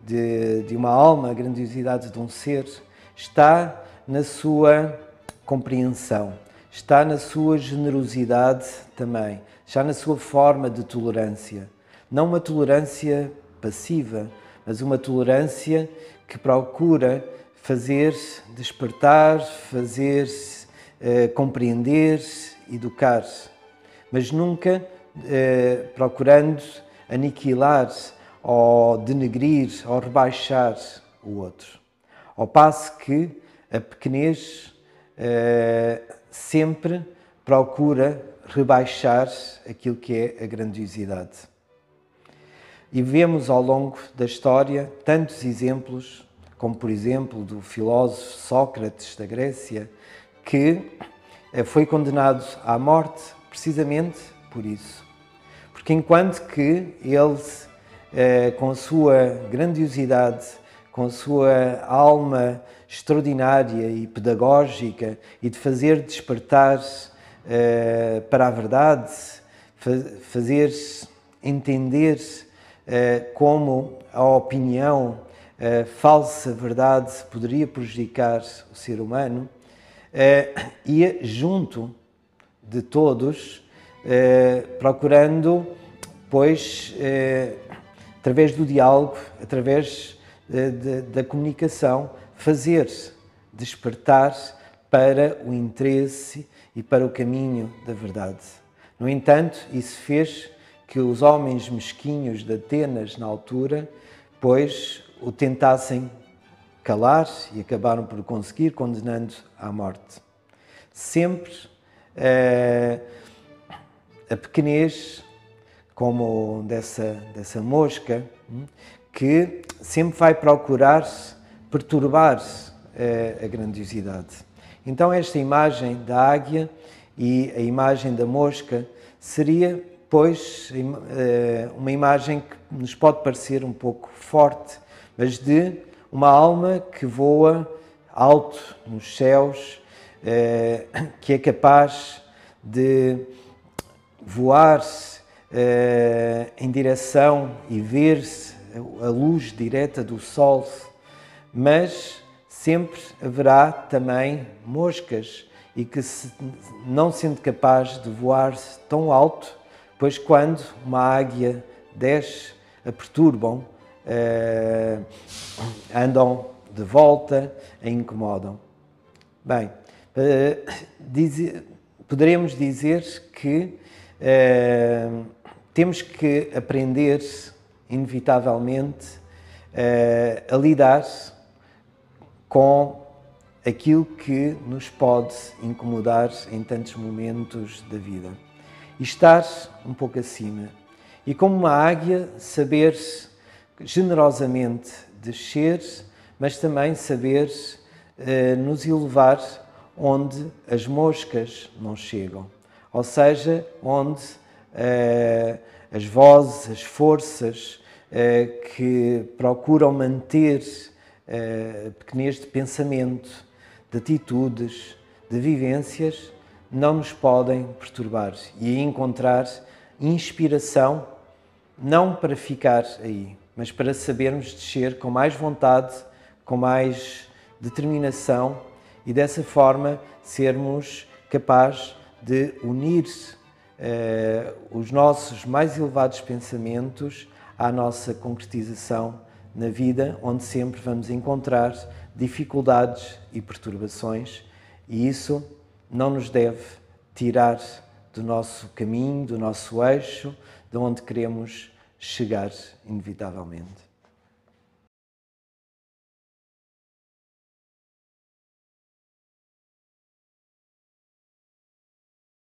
de uma alma, a grandiosidade de um ser, está na sua compreensão, está na sua generosidade também, está na sua forma de tolerância. Não uma tolerância passiva, mas uma tolerância que procura fazer despertar, fazer compreender, educar, mas nunca procurando aniquilar ou denegrir ou rebaixar o outro. Ao passo que a pequenez sempre procura rebaixar aquilo que é a grandiosidade. E vemos ao longo da história tantos exemplos, como por exemplo do filósofo Sócrates da Grécia, que foi condenado à morte precisamente por isso. Porque enquanto que ele, com a sua grandiosidade, com a sua alma extraordinária e pedagógica e de fazer despertar para a verdade, fazer entender como a opinião, a falsa verdade poderia prejudicar o ser humano, ia junto de todos, procurando, pois, através do diálogo, através da comunicação, fazer despertar para o interesse e para o caminho da verdade. No entanto, isso fez que os homens mesquinhos de Atenas, na altura, pois o tentassem calar e acabaram por conseguir, condenando à morte. Sempre a pequenez, como dessa mosca, que sempre vai procurar perturbar a grandiosidade. Então esta imagem da águia e a imagem da mosca seria, pois, uma imagem que nos pode parecer um pouco forte, mas de uma alma que voa alto nos céus, que é capaz de voar em direção e ver-se a luz direta do sol, mas sempre haverá também moscas e que, não sendo capaz de voar tão alto, pois quando uma águia desce, a perturbam, andam de volta, a incomodam. Bem, poderemos dizer que temos que aprender, inevitavelmente, a lidar com aquilo que nos pode incomodar em tantos momentos da vida. E estar um pouco acima. E como uma águia, saber generosamente descer, mas também saber nos elevar onde as moscas não chegam. Ou seja, onde as vozes, as forças que procuram manter a pequenez de pensamento, de atitudes, de vivências, não nos podem perturbar e encontrar inspiração, não para ficar aí, mas para sabermos descer com mais vontade, com mais determinação e dessa forma sermos capazes de unir os nossos mais elevados pensamentos à nossa concretização na vida, onde sempre vamos encontrar dificuldades e perturbações, e isso não nos deve tirar do nosso caminho, do nosso eixo, de onde queremos chegar inevitavelmente.